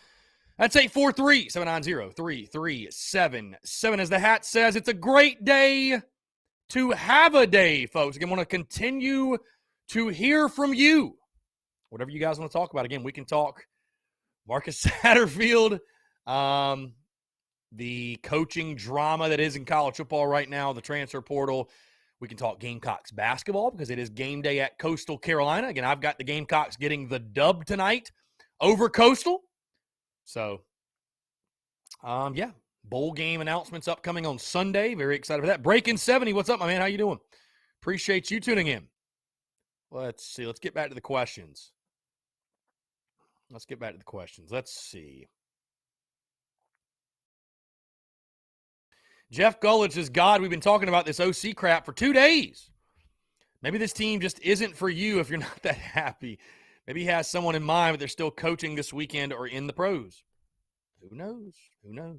That's 843-790-3377. As the hat says, it's a great day to have a day, folks. Again, I want to continue to hear from you. Whatever you guys want to talk about. Again, we can talk Marcus Satterfield, the coaching drama that is in college football right now, the transfer portal. We can talk Gamecocks basketball because it is game day at Coastal Carolina. Again, I've got the Gamecocks getting the dub tonight over Coastal. So, yeah, bowl game announcements upcoming on Sunday. Very excited for that. Breaking 70, what's up, my man? How you doing? Appreciate you tuning in. Let's see. Let's get back to the questions. Let's see. Jeff Gullich says, God, we've been talking about this OC crap for 2 days. Maybe this team just isn't for you if you're not that happy. Maybe he has someone in mind, but they're still coaching this weekend or in the pros. Who knows? Beamer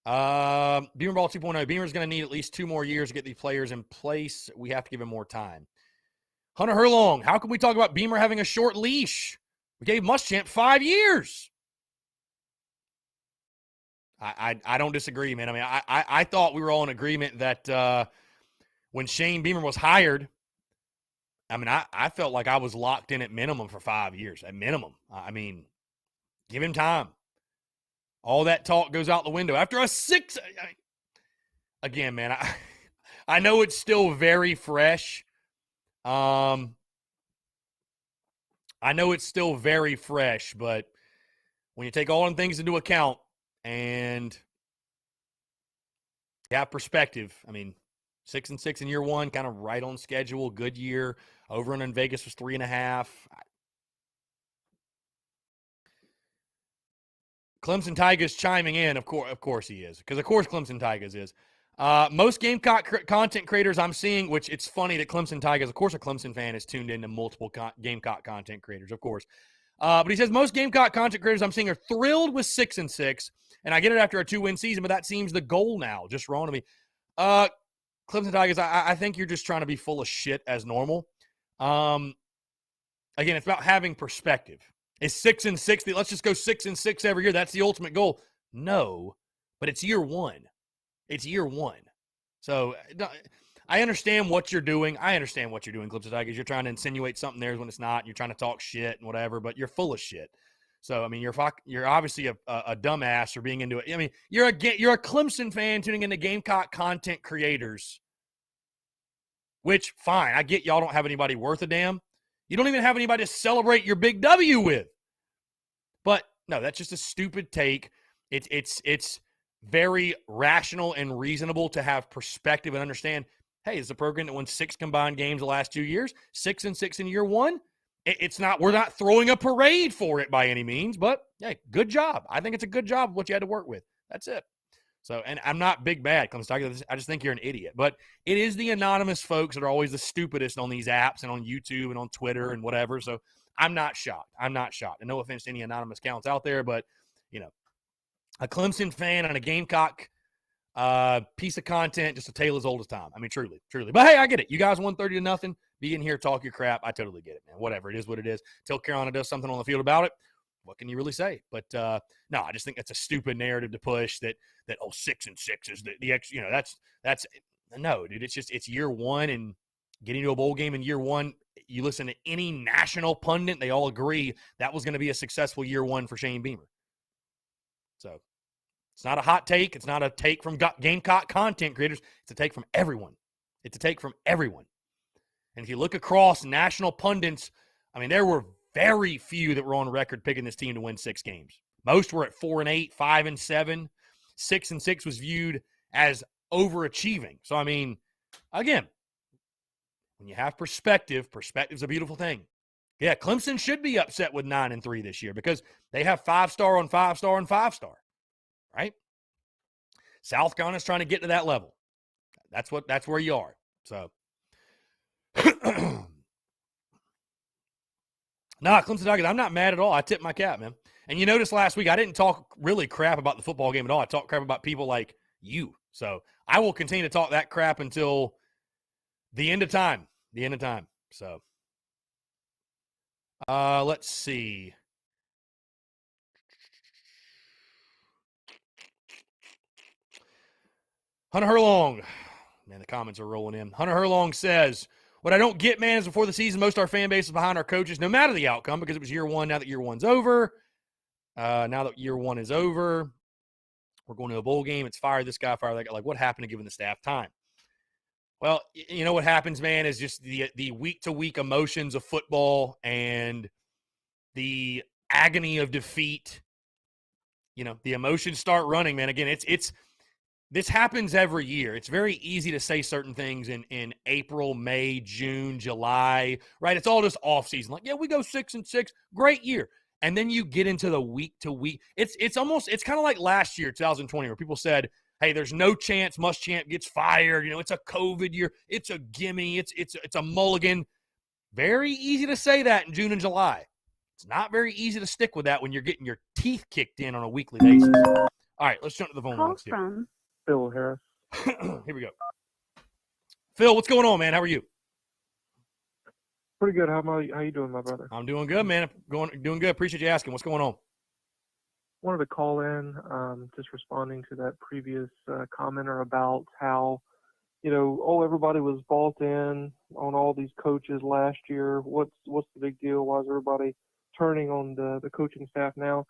Ball 2.0. Beamer's going to need at least 2 more years to get these players in place. We have to give him more time. Hunter Herlong, how can we talk about Beamer having a short leash? We gave Muschamp 5 years. I don't disagree, man. I mean, I thought we were all in agreement that when Shane Beamer was hired, I mean, I felt like I was locked in at minimum for 5 years, at minimum. I mean, give him time. All that talk goes out the window. After a 6, again, man, I know it's still very fresh. I know it's still very fresh, but when you take all the things into account, and you have perspective. I mean, 6-6 in year one, kind of right on schedule, good year. Over in Vegas was 3.5. Clemson Tigers chiming in. Of course he is, because of course Clemson Tigers is. Most Gamecock content creators I'm seeing, which it's funny that Clemson Tigers, of course, a Clemson fan is tuned into multiple Gamecock content creators, of course. But he says most Gamecock content creators I'm seeing are thrilled with 6-6. And I get it after a 2-win season, but that seems the goal now. Just wrong to me. Clemson Tigers, I think you're just trying to be full of shit as normal. Again, it's about having perspective. Is 6-6, let's just go 6-6 every year. That's the ultimate goal. No, but it's year one. So I understand what you're doing. Clemson Tigers. You're trying to insinuate something there when it's not. You're trying to talk shit and whatever, but you're full of shit. So, I mean, you're obviously a dumbass for being into it. I mean, you're a Clemson fan tuning into Gamecock content creators, which, fine, I get y'all don't have anybody worth a damn. You don't even have anybody to celebrate your big W with. But, no, that's just a stupid take. It's very rational and reasonable to have perspective and understand, hey, it's a program that won 6 combined games the last 2 years, 6-6 in year one. We're not throwing a parade for it by any means, but hey, good job. I think it's a good job of what you had to work with. That's it. So, and I'm not big bad. I just think you're an idiot. But it is the anonymous folks that are always the stupidest on these apps and on YouTube and on Twitter and whatever. So I'm not shocked. And no offense to any anonymous accounts out there, but, you know, a Clemson fan and a Gamecock piece of content, just a tale as old as time. I mean, truly. But hey, I get it. You guys won 30-0. Be in here, talk your crap. I totally get it, man. Whatever. It is what it is. Till Carolina does something on the field about it, what can you really say? But no, I just think that's a stupid narrative to push that 6-6 is the X. You know, that's no, dude. It's year one, and getting to a bowl game in year one. You listen to any national pundit, they all agree that was going to be a successful year one for Shane Beamer. So it's not a hot take. It's not a take from Gamecock content creators. It's a take from everyone. And if you look across national pundits, I mean, there were very few that were on record picking this team to win 6 games. Most were at 4-8, 5-7. 6-6 was viewed as overachieving. So, I mean, again, when you have perspective's a beautiful thing. Yeah, Clemson should be upset with 9-3 this year because they have 5-star on 5-star and 5-star, right? South Carolina's trying to get to that level. That's where you are. So, Clemson Tigers, I'm not mad at all. I tipped my cap, man. And you noticed last week I didn't talk really crap about the football game at all. I talked crap about people like you. So I will continue to talk that crap until the end of time. The end of time. So, let's see. Hunter Herlong. Man, the comments are rolling in. Hunter Herlong says, what I don't get, man, is before the season, most of our fan base is behind our coaches, no matter the outcome, because it was year one. Now that year one's over, now that year one is over, we're going to a bowl game. It's fire this guy, fire that guy. Like, what happened to giving the staff time? Well, you know what happens, man, is just the week-to-week emotions of football and the agony of defeat. You know, the emotions start running, man. Again, this happens every year. It's very easy to say certain things in April, May, June, July, right? It's all just off season. Like, yeah, we go 6-6, great year. And then you get into the week to week. It's kind of like last year, 2020, where people said, hey, there's no chance Muschamp gets fired. You know, it's a COVID year. It's a gimme. It's a mulligan. Very easy to say that in June and July. It's not very easy to stick with that when you're getting your teeth kicked in on a weekly basis. All right, let's jump to the phone lines here. From Phil Harris. Here we go. Phil, what's going on, man? How are you? Pretty good. How you doing, my brother? I'm doing good, man. Doing good. Appreciate you asking. What's going on? Wanted to call in, just responding to that previous commenter about how, everybody was bought in on all these coaches last year. What's the big deal? Why is everybody turning on the coaching staff now?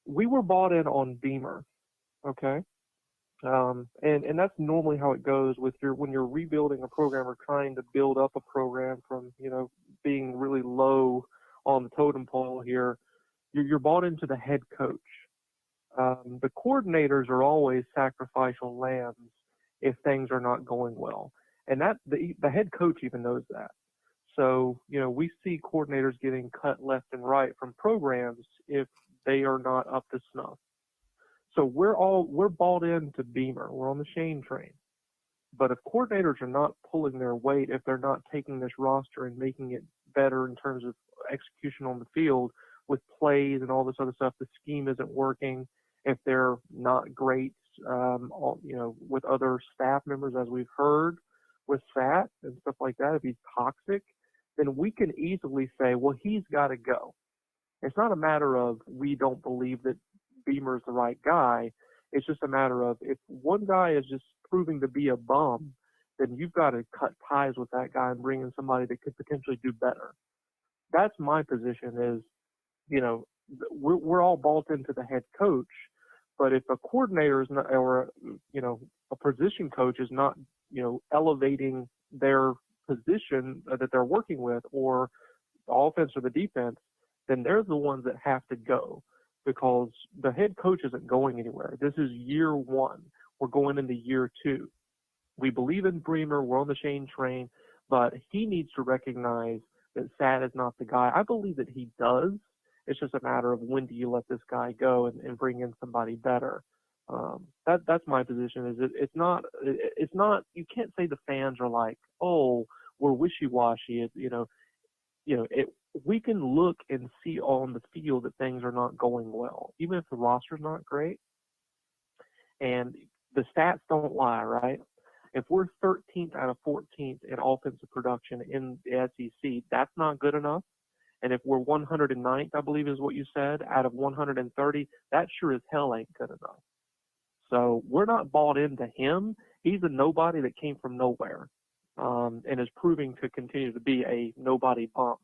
We were bought in on Beamer, okay? And that's normally how it goes when you're rebuilding a program or trying to build up a program from, being really low on the totem pole here. You're bought into the head coach. The coordinators are always sacrificial lambs if things are not going well. And that the head coach even knows that. So, we see coordinators getting cut left and right from programs if they are not up to snuff. So we're bought into Beamer. We're on the Shane train. But if coordinators are not pulling their weight, if they're not taking this roster and making it better in terms of execution on the field with plays and all this other stuff, the scheme isn't working. If they're not great, with other staff members, as we've heard with Fat and stuff like that, if he's toxic, then we can easily say, well, he's got to go. It's not a matter of we don't believe that Beamer's the right guy. It's just a matter of if one guy is just proving to be a bum, then you've got to cut ties with that guy and bring in somebody that could potentially do better. That's my position is, we're all bought into the head coach, but if a coordinator is not, or, a position coach is not, elevating their position that they're working with, or the offense or the defense, then they're the ones that have to go. Because the head coach isn't going anywhere. This is year one. We're going into year two. We believe in Beamer. We're on the Shane train, but he needs to recognize that Sad is not the guy. I believe that he does. It's just a matter of when do you let this guy go and bring in somebody better. That's my position. It's not. You can't say the fans are like, oh, we're wishy-washy. We can look and see on the field that things are not going well, even if the roster's not great. And the stats don't lie, right? If we're 13th out of 14th in offensive production in the SEC, that's not good enough. And if we're 109th, I believe is what you said, out of 130, that sure as hell ain't good enough. So we're not bought into him. He's a nobody that came from nowhere, and is proving to continue to be a nobody bum.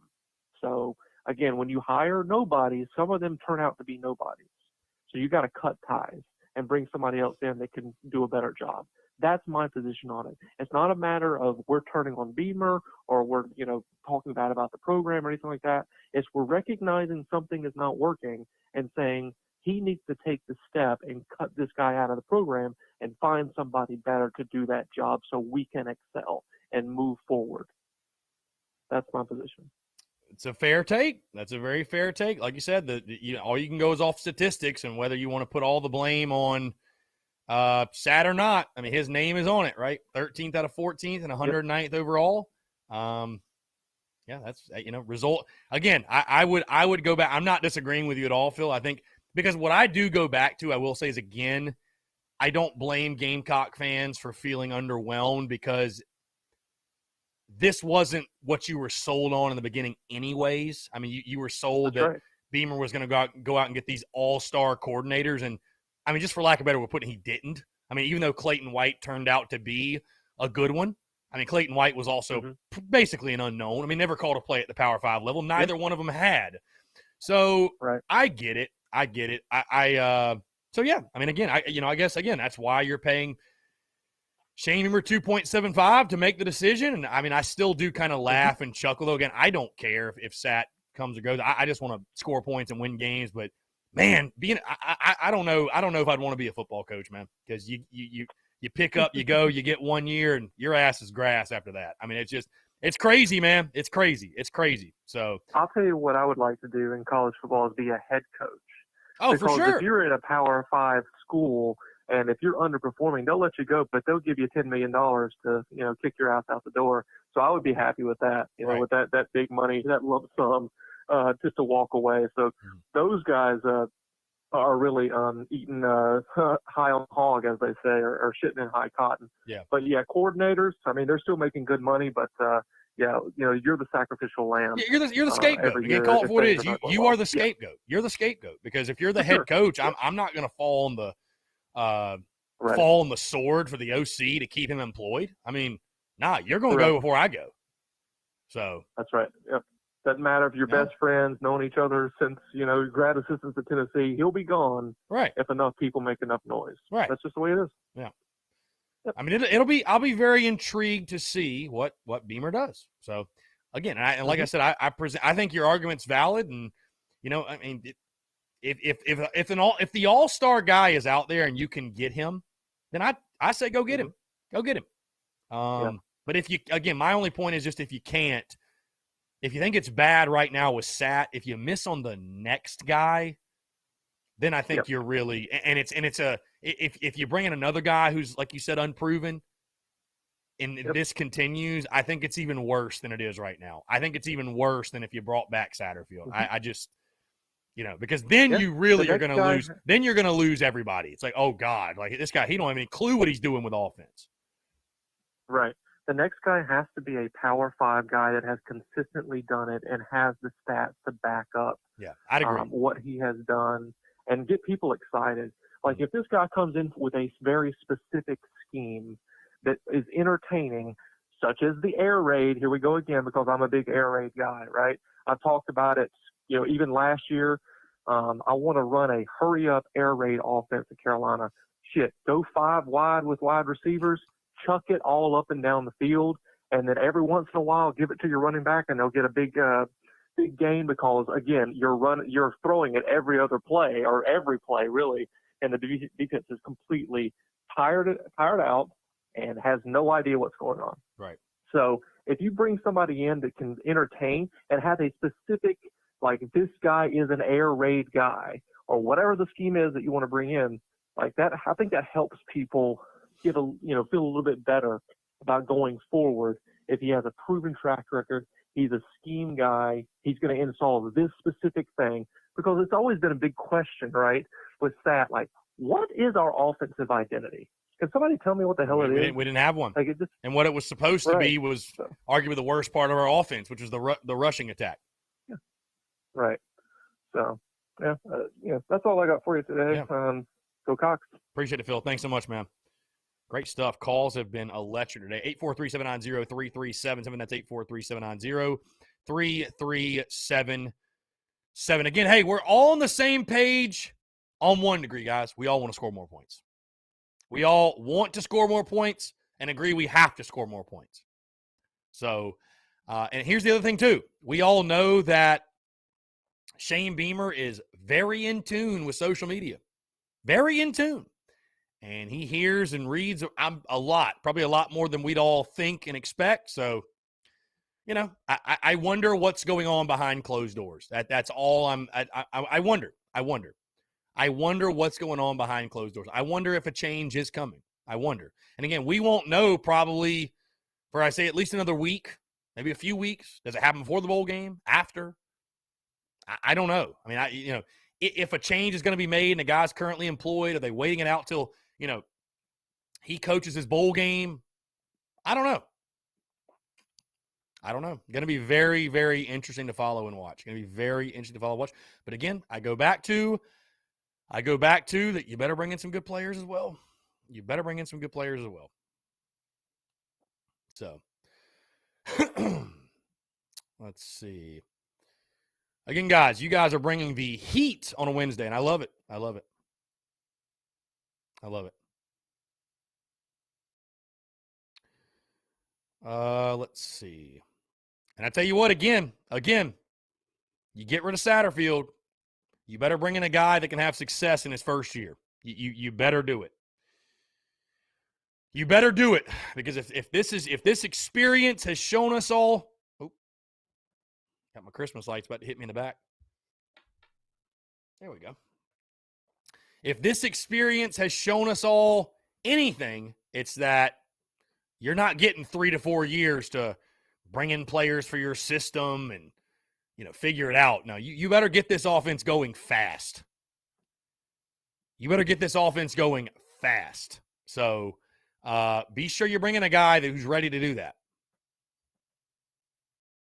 So, again, when you hire nobodies, some of them turn out to be nobodies. So you got to cut ties and bring somebody else in that can do a better job. That's my position on it. It's not a matter of we're turning on Beamer or we're, talking bad about the program or anything like that. It's we're recognizing something is not working and saying he needs to take the step and cut this guy out of the program and find somebody better to do that job so we can excel and move forward. That's my position. It's a fair take. That's a very fair take. Like you said, all you can go is off statistics, and whether you want to put all the blame on Sad or not. I mean, his name is on it, right? 13th out of 14th and 109th overall. Yeah, that's result. Again, I would go back. I'm not disagreeing with you at all, Phil. I think because what I do go back to, I will say is again, I don't blame Gamecock fans for feeling underwhelmed because this wasn't what you were sold on in the beginning anyways. I mean, you were sold That's that right. Beamer was going to go out and get these all-star coordinators. And, I mean, just for lack of a better way of putting it, he didn't. I mean, even though Clayton White turned out to be a good one, I mean, Clayton White was also basically an unknown. I mean, never called a play at the Power 5 level. Neither one of them had. So Right. I get it. So, yeah, I mean, again, I guess, again, that's why you're paying Shane Beamer 2.75 to make the decision. And, I mean, I still do kind of laugh and chuckle, though. Again, I don't care if Sat comes or goes. I just want to score points and win games. But, man, I don't know. I don't know if I'd want to be a football coach, man, because you pick up, you go, you get 1 year, and your ass is grass after that. I mean, it's crazy, man. It's crazy. So I'll tell you what I would like to do in college football is be a head coach. Oh, because for sure. if you're in a Power 5 school and if you're underperforming, they'll let you go, but they'll give you $10 million to, kick your ass out the door. So I would be happy with that, Right. with that big money, that lump sum, just to walk away. So those guys are really eating high on hog, as they say, or shitting in high cotton. Yeah. But yeah, coordinators, I mean, they're still making good money, but you're the sacrificial lamb. You're the scapegoat. every You year can call it if for what it things is. are not going You well. are the scapegoat. You're the scapegoat because if you're the head coach, I'm not going to fall on the Right. fall on the sword for the OC to keep him employed. I mean, nah, you're going to Correct. go before I go. So That's right. Yep. Doesn't matter if you're Yeah. best friends, known each other since, grad assistants at Tennessee. He'll be gone right. if enough people make enough noise. Right. That's just the way it is. I mean, I'll be very intrigued to see what Beamer does. So again, and like I said, I think your argument's valid, and I mean, if the all-star guy is out there and you can get him, then I say go get him, But if you, again, my only point is just if you can't, if you think it's bad right now with Sat, if you miss on the next guy, then I think you're really, and it's if you bring in another guy who's, like you said, unproven, and this continues, I think it's even worse than it is right now. I think it's even worse than if you brought back Satterfield. I just, because then you really are going to lose. Then you're going to lose everybody. It's like, oh God, like this guy, he don't have any clue what he's doing with offense. Right. The next guy has to be a Power 5 guy that has consistently done it and has the stats to back up Yeah, I'd agree. what he has done and get people excited. Like if this guy comes in with a very specific scheme that is entertaining, such as the air raid, here we go again because I'm a big air raid guy, right? I've talked about it, even last year. I want to run a hurry up air raid offense at Carolina. Shit, go 5 wide with wide receivers, chuck it all up and down the field, and then every once in a while give it to your running back and they'll get a big gain because, again, you're throwing it every other play or every play really, and the defense is completely tired out and has no idea what's going on. Right. So if you bring somebody in that can entertain and have a specific, like this guy is an air raid guy or whatever the scheme is that you want to bring in, like that, I think that helps people feel a little bit better about going forward. If he has a proven track record, he's a scheme guy, he's going to install this specific thing, because it's always been a big question, right, with Sat, like, what is our offensive identity? Can somebody tell me what the hell it is? We didn't have one. Like it just, and what it was supposed to be was arguably the worst part of our offense, which was the rushing attack. Yeah. Right. So, that's all I got for you today. Yeah. Go Cox. Appreciate it, Phil. Thanks so much, man. Great stuff. Calls have been electric today. 843-790-3377. That's 843-790-3377. Again, hey, we're all on the same page on 1 degree, guys. We all want to score more points. We all want to score more points and agree we have to score more points. So, and here's the other thing, too. We all know that Shane Beamer is very in tune with social media. Very in tune. And he hears and reads a lot, probably a lot more than we'd all think and expect. So, I wonder what's going on behind closed doors. That's all I wonder. I wonder what's going on behind closed doors. I wonder if a change is coming. I wonder. And again, we won't know probably for, I say, at least another week, maybe a few weeks. Does it happen before the bowl game? After? I don't know. I mean, if a change is going to be made and the guy's currently employed, are they waiting it out till, he coaches his bowl game? I don't know. I don't know. Going to be very, very interesting to follow and watch. Going to be very interesting to follow and watch. But again, I go back to that you better bring in some good players as well. You better bring in some good players as well. So, let's see. Again, guys, you guys are bringing the heat on a Wednesday, and I love it. I love it. I love it. Let's see. And I tell you what, again, you get rid of Satterfield, you better bring in a guy that can have success in his first year. You better do it. You better do it, because if this experience has shown us all, got my Christmas lights about to hit me in the back. There we go. If this experience has shown us all anything, it's that you're not getting 3 to 4 years to bring in players for your system and, figure it out. No, you better get this offense going fast. You better get this offense going fast. So be sure you bring in a guy who's ready to do that.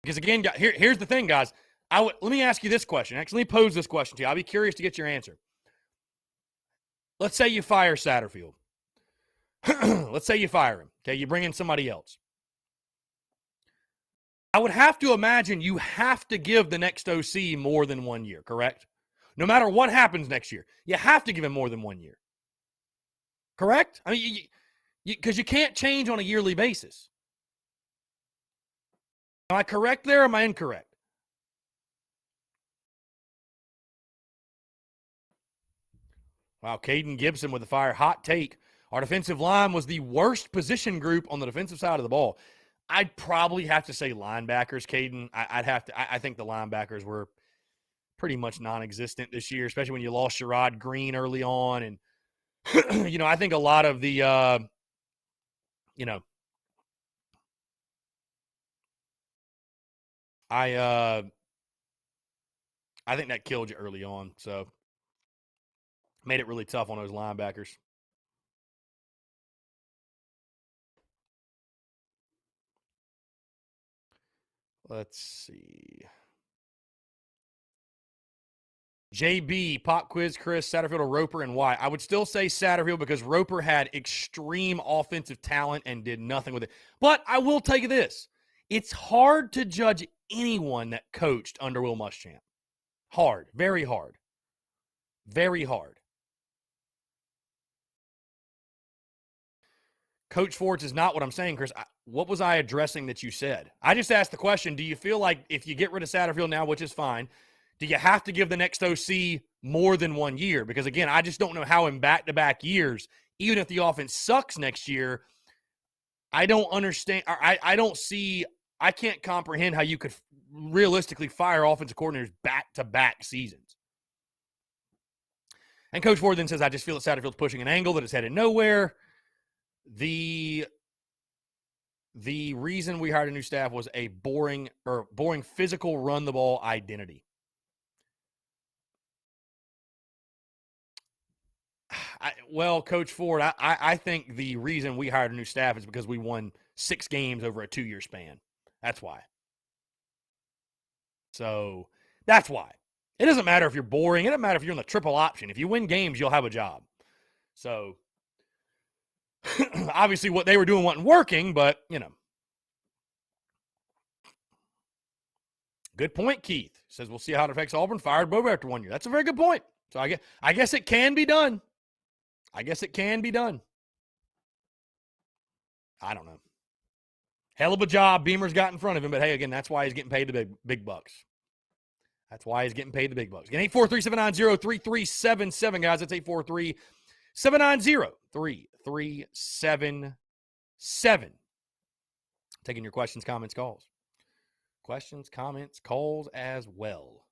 Because again, here's the thing, guys. Let me ask you this question. Actually, let me pose this question to you. I'll be curious to get your answer. Let's say you fire Satterfield. Let's say you fire him. Okay, you bring in somebody else. I would have to imagine you have to give the next OC more than 1 year, correct? No matter what happens next year, you have to give him more than 1 year. Correct? I mean, because you can't change on a yearly basis. Am I correct there or am I incorrect? Wow, Caden Gibson with the fire. Hot take. Our defensive line was the worst position group on the defensive side of the ball. I'd probably have to say linebackers, Caden. I think the linebackers were pretty much non-existent this year, especially when you lost Sherrod Green early on. And, I think a lot of the, I think that killed you early on. So made it really tough on those linebackers. Let's see. JB, Pop Quiz, Chris, Satterfield, or Roper, and why? I would still say Satterfield because Roper had extreme offensive talent and did nothing with it. But I will tell you this. It's hard to judge anyone that coached under Will Muschamp. Hard. Very hard. Very hard. Coach Forts is not what I'm saying, Chris. What was I addressing that you said? I just asked the question, do you feel like if you get rid of Satterfield now, which is fine, do you have to give the next OC more than 1 year? Because, again, I just don't know how in back-to-back years, even if the offense sucks next year, I don't understand. I don't see – I can't comprehend how you could realistically fire offensive coordinators back-to-back seasons. And Coach Ford then says, I just feel that Satterfield's pushing an angle that is headed nowhere. The reason we hired a new staff was a boring physical run the ball identity. Coach Ford, I think the reason we hired a new staff is because we won 6 games over a 2-year span. That's why. So that's why. It doesn't matter if you're boring. It doesn't matter if you're in the triple option. If you win games, you'll have a job. So obviously what they were doing wasn't working, but, Good point, Keith. Says we'll see how it affects Auburn. Fired Bobo after 1 year. That's a very good point. So I guess it can be done. I don't know. Hell of a job Beamer's got in front of him, but hey, again, that's why he's getting paid the big bucks. That's why he's getting paid the big bucks. Again, 843-790-3377, guys. That's 843-790-3377. Taking your questions, comments, calls. Questions, comments, calls as well.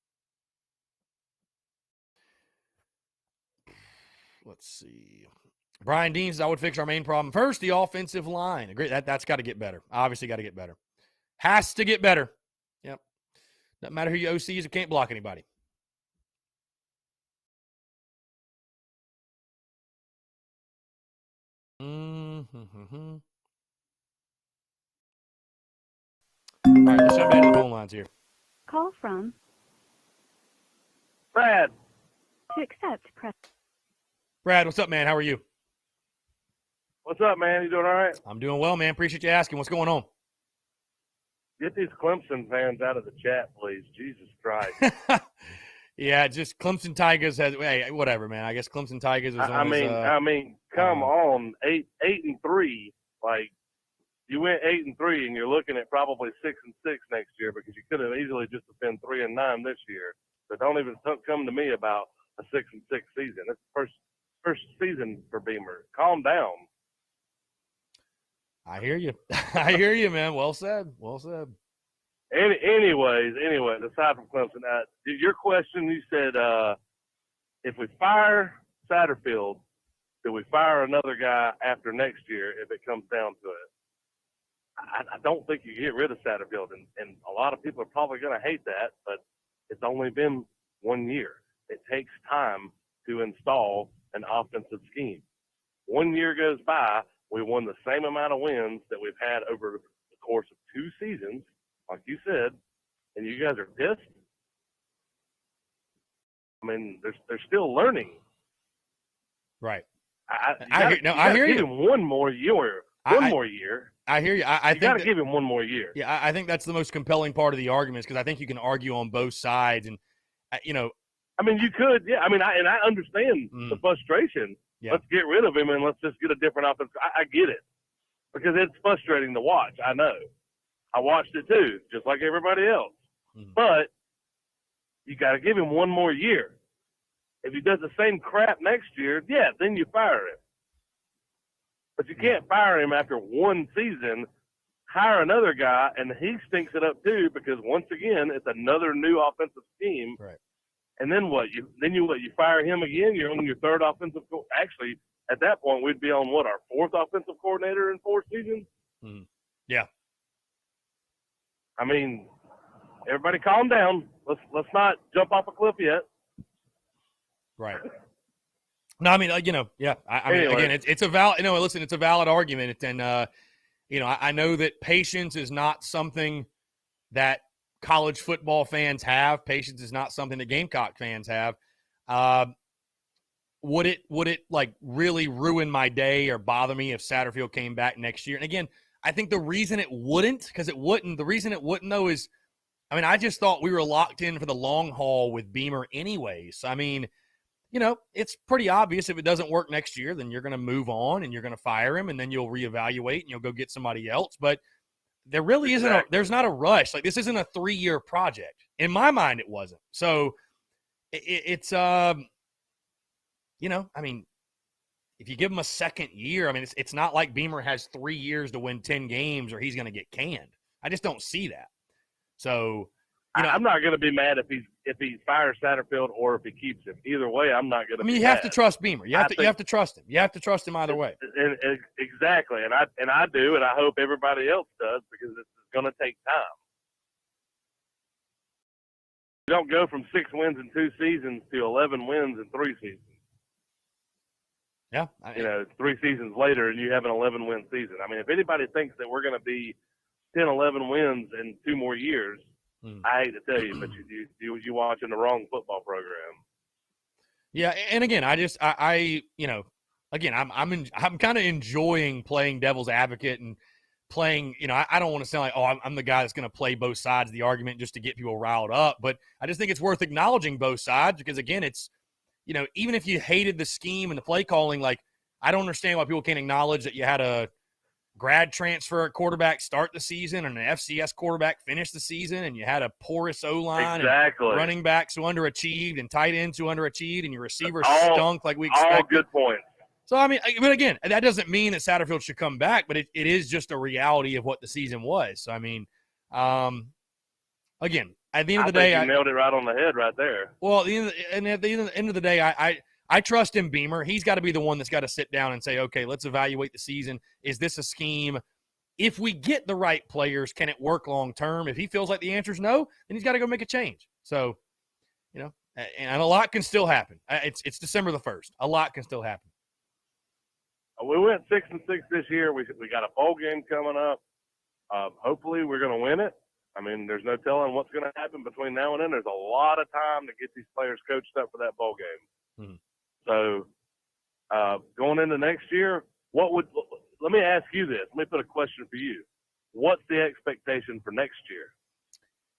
Let's see. Brian Dean says, I would fix our main problem first, the offensive line. Agree. That's got to get better. Obviously got to get better. Has to get better. Yep. Doesn't matter who your OC is, it can't block anybody. All right, let's jump back to the phone lines here. Call from. Brad, To accept, press. Brad, what's up, man? How are you? what's up, man? You doing all right? I'm doing well, man. Appreciate you asking. What's going on? Get these Clemson fans out of the chat, please. Jesus Christ. Yeah, just Clemson Tigers has. Hey, whatever, man. I guess Clemson Tigers is. I mean, come on, 8-3. Like, you went 8-3, and you're looking at probably 6-6 next year because you could have easily just been 3-9 this year. So don't even come to me about a 6-6 season. It's the first season for Beamer. Calm down. I hear you. I hear you, man. Well said. Well said. Anyways, aside from Clemson, your question, you said if we fire Satterfield, do we fire another guy after next year if it comes down to it? I don't think you get rid of Satterfield, and a lot of people are probably going to hate that, but it's only been 1 year. It takes time to install an offensive scheme. 1 year goes by, we won the same amount of wins that we've had over the course of 2 seasons, like you said, and you guys are pissed. I mean, they're still learning. Right. I hear you. Give him one more year. More year. I hear you. I you think got to give him one more year. Yeah, I think that's the most compelling part of the argument, because I think you can argue on both sides, and you know. I mean, you could. Yeah. I mean, I understand the frustration. Yeah. Let's get rid of him and let's just get a different offense. I get it, because it's frustrating to watch. I know. I watched it too, just like everybody else. Mm-hmm. But you got to give him one more year. If he does the same crap next year, yeah, then you fire him. But you can't fire him after one season, hire another guy, and he stinks it up too, because once again, it's another new offensive scheme. Right. And then what? You fire him again? You're on your third offensive actually, at that point, we'd be on our fourth offensive coordinator in 4 seasons? Mm-hmm. Yeah. I mean, everybody calm down. Let's not jump off a cliff yet. Right. No, I mean, yeah. I mean, Anyway. again, it's a valid. Listen, it's a valid argument, and I know that patience is not something that college football fans have. Patience is not something that Gamecock fans have. Would it like really ruin my day or bother me if Satterfield came back next year? And again, I think the reason it wouldn't, the reason it wouldn't though is, I mean, I just thought we were locked in for the long haul with Beamer anyways. I mean, it's pretty obvious if it doesn't work next year, then you're going to move on and you're going to fire him, and then you'll reevaluate and you'll go get somebody else. But there really isn't there's not a rush. Like, this isn't a 3-year project. In my mind, it wasn't. So it's I mean, if you give him a second year, I mean, it's not like Beamer has 3 years to win 10 games or he's going to get canned. I just don't see that. So, I'm not going to be mad if he fires Satterfield or if he keeps him. Either way, I'm not going to. I mean, be you have mad. to trust Beamer. You have to trust him. You have to trust him either way. And exactly, and I do, and I hope everybody else does, because it's going to take time. You don't go from 6 wins in 2 seasons to 11 wins in 3 seasons. Yeah. 3 seasons later, and you have an 11-win season. I mean, if anybody thinks that we're going to be 10, 11 wins in 2 more years, I hate to tell you, but you're watching the wrong football program. Yeah, and again, I'm kind of enjoying playing devil's advocate and playing. I don't want to sound like, I'm the guy that's going to play both sides of the argument just to get people riled up, but I just think it's worth acknowledging both sides, because again, it's even if you hated the scheme and the play calling, like, I don't understand why people can't acknowledge that you had a grad transfer at quarterback start the season and an FCS quarterback finish the season, and you had a porous O-line, exactly, and running backs who underachieved and tight ends who underachieved, and your receivers stunk like we expected. All good points. So, I mean, but again, that doesn't mean that Satterfield should come back, but it is just a reality of what the season was. So, I mean, again, at the end of the day, you nailed it right on the head right there. Well, at the end of the day, I trust in Beamer. He's got to be the one that's got to sit down and say, okay, let's evaluate the season. Is this a scheme? If we get the right players, can it work long term? If he feels like the answer is no, then he's got to go make a change. So, and a lot can still happen. It's December the 1st. A lot can still happen. We went 6-6 this year. We got a bowl game coming up. Hopefully, we're going to win it. I mean, there's no telling what's going to happen between now and then. There's a lot of time to get these players coached up for that bowl game. Mhm. So going into next year, let me ask you this. Let me put a question for you. What's the expectation for next year?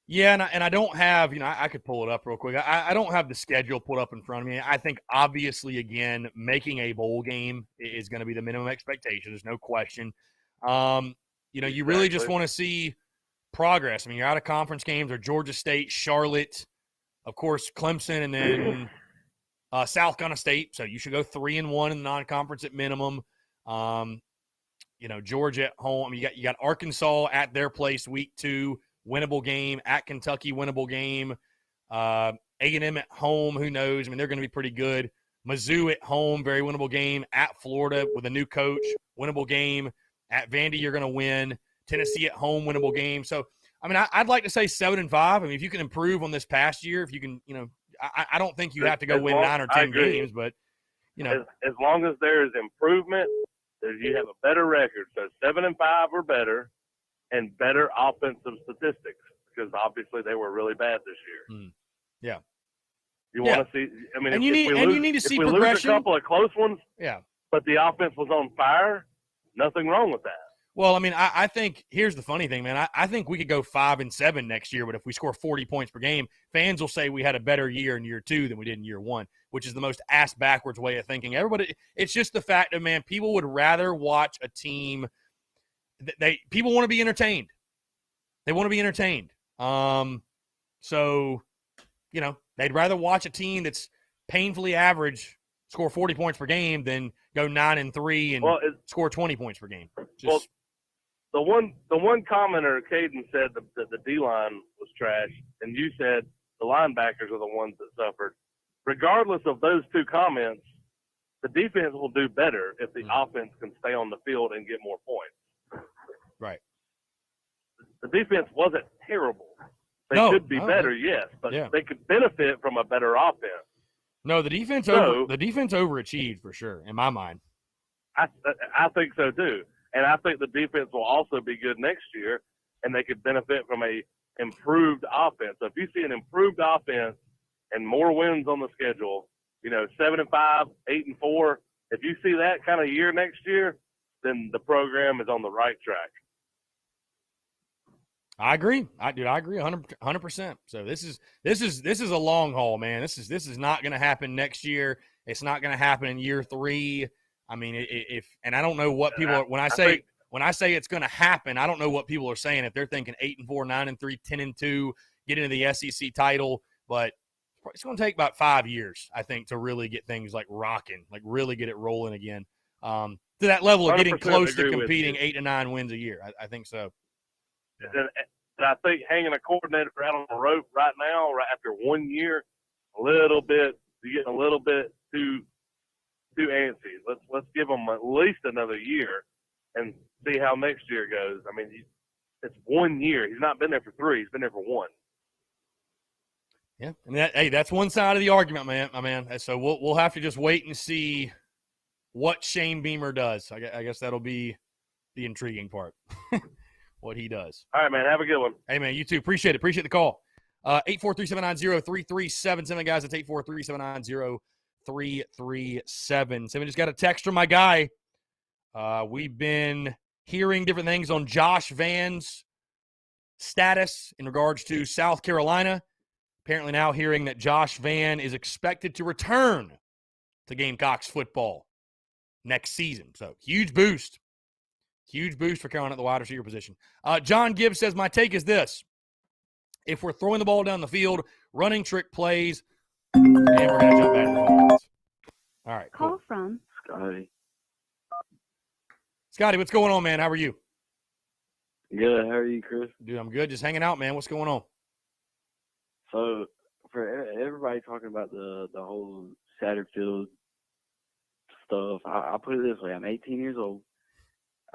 Yeah, and I don't have, I could pull it up real quick. I don't have the schedule pulled up in front of me. I think, obviously, again, making a bowl game is going to be the minimum expectation. There's no question. You really just want to see progress. I mean, you're out of conference games or Georgia State, Charlotte, of course, Clemson, and then South Carolina State. So you should go 3-1 in the non-conference at minimum. Georgia at home. I mean, you got Arkansas at their place week 2. Winnable game. At Kentucky, winnable game. A&M at home, who knows? I mean, they're going to be pretty good. Mizzou at home, very winnable game. At Florida with a new coach, winnable game. At Vandy, you're going to win. Tennessee at home, winnable game. So, I mean, I'd like to say 7-5. I mean, if you can improve on this past year, if you can, I don't think you have to go win 9 or 10 games, but, As long as there is improvement, you have a better record. So 7-5 or better, and better offensive statistics, because obviously they were really bad this year. Yeah. You want to see? I mean, and if you need to see we progression. lose a couple of close ones, yeah, but the offense was on fire, nothing wrong with that. Well, I mean, I think here's the funny thing, man. I think we could go 5-7 next year, but if we score 40 points per game, fans will say we had a better year in year 2 than we did in year 1, which is the most ass-backwards way of thinking. Everybody, it's just the fact that, man, people would rather watch a team – people want to be entertained. They want to be entertained. So, they'd rather watch a team that's painfully average score 40 points per game than go 9-3 and score 20 points per game. The one commenter, Caden, said that the D-line was trash, and you said the linebackers are the ones that suffered. Regardless of those two comments, the defense will do better if the offense can stay on the field and get more points. Right. The defense wasn't terrible. They could be better, yes, but they could benefit from a better offense. No, the defense overachieved for sure, in my mind. I think so too, and I think the defense will also be good next year, and they could benefit from a improved offense. So if you see an improved offense and more wins on the schedule, 7-5, 8-4. If you see that kind of year next year, then the program is on the right track. I agree. I agree 100%. So this is a long haul, man. This is not going to happen next year. It's not going to happen in year 3. I mean, and I don't know what people are, when I say it's going to happen, I don't know what people are saying. If they're thinking 8-4, 9-3, 10-2, get into the SEC title, but it's going to take about 5 years, I think, to really get things like rocking, like really get it rolling again. To that level of getting close to competing 8 to 9 wins a year. I think so. And I think hanging a coordinator out on the rope right now, right after 1 year, you're getting a little bit too antsy. Let's give them at least another year and see how next year goes. I mean, it's 1 year. He's not been there for 3. He's been there for 1. Yeah, and that's one side of the argument, man. So we'll have to just wait and see what Shane Beamer does. I guess that'll be the intriguing part. What he does. All right, man. Have a good one. Hey, man, you too. Appreciate it. Appreciate the call. 843-790-3377, guys. That's 843-790-3377. So we just got a text from my guy. We've been hearing different things on Josh Van's status in regards to South Carolina. Apparently now hearing that Josh Van is expected to return to Gamecocks football next season. So huge boost. Huge boost for Carolina at the wide receiver position. John Gibbs says, my take is this. If we're throwing the ball down the field, running trick plays, and we're going to jump back to the phone lines. All right, cool. Call from Scotty, what's going on, man? How are you? Good. How are you, Chris? Dude, I'm good. Just hanging out, man. What's going on? So, for everybody talking about the whole Satterfield stuff, I'll put it this way. I'm 18 years old.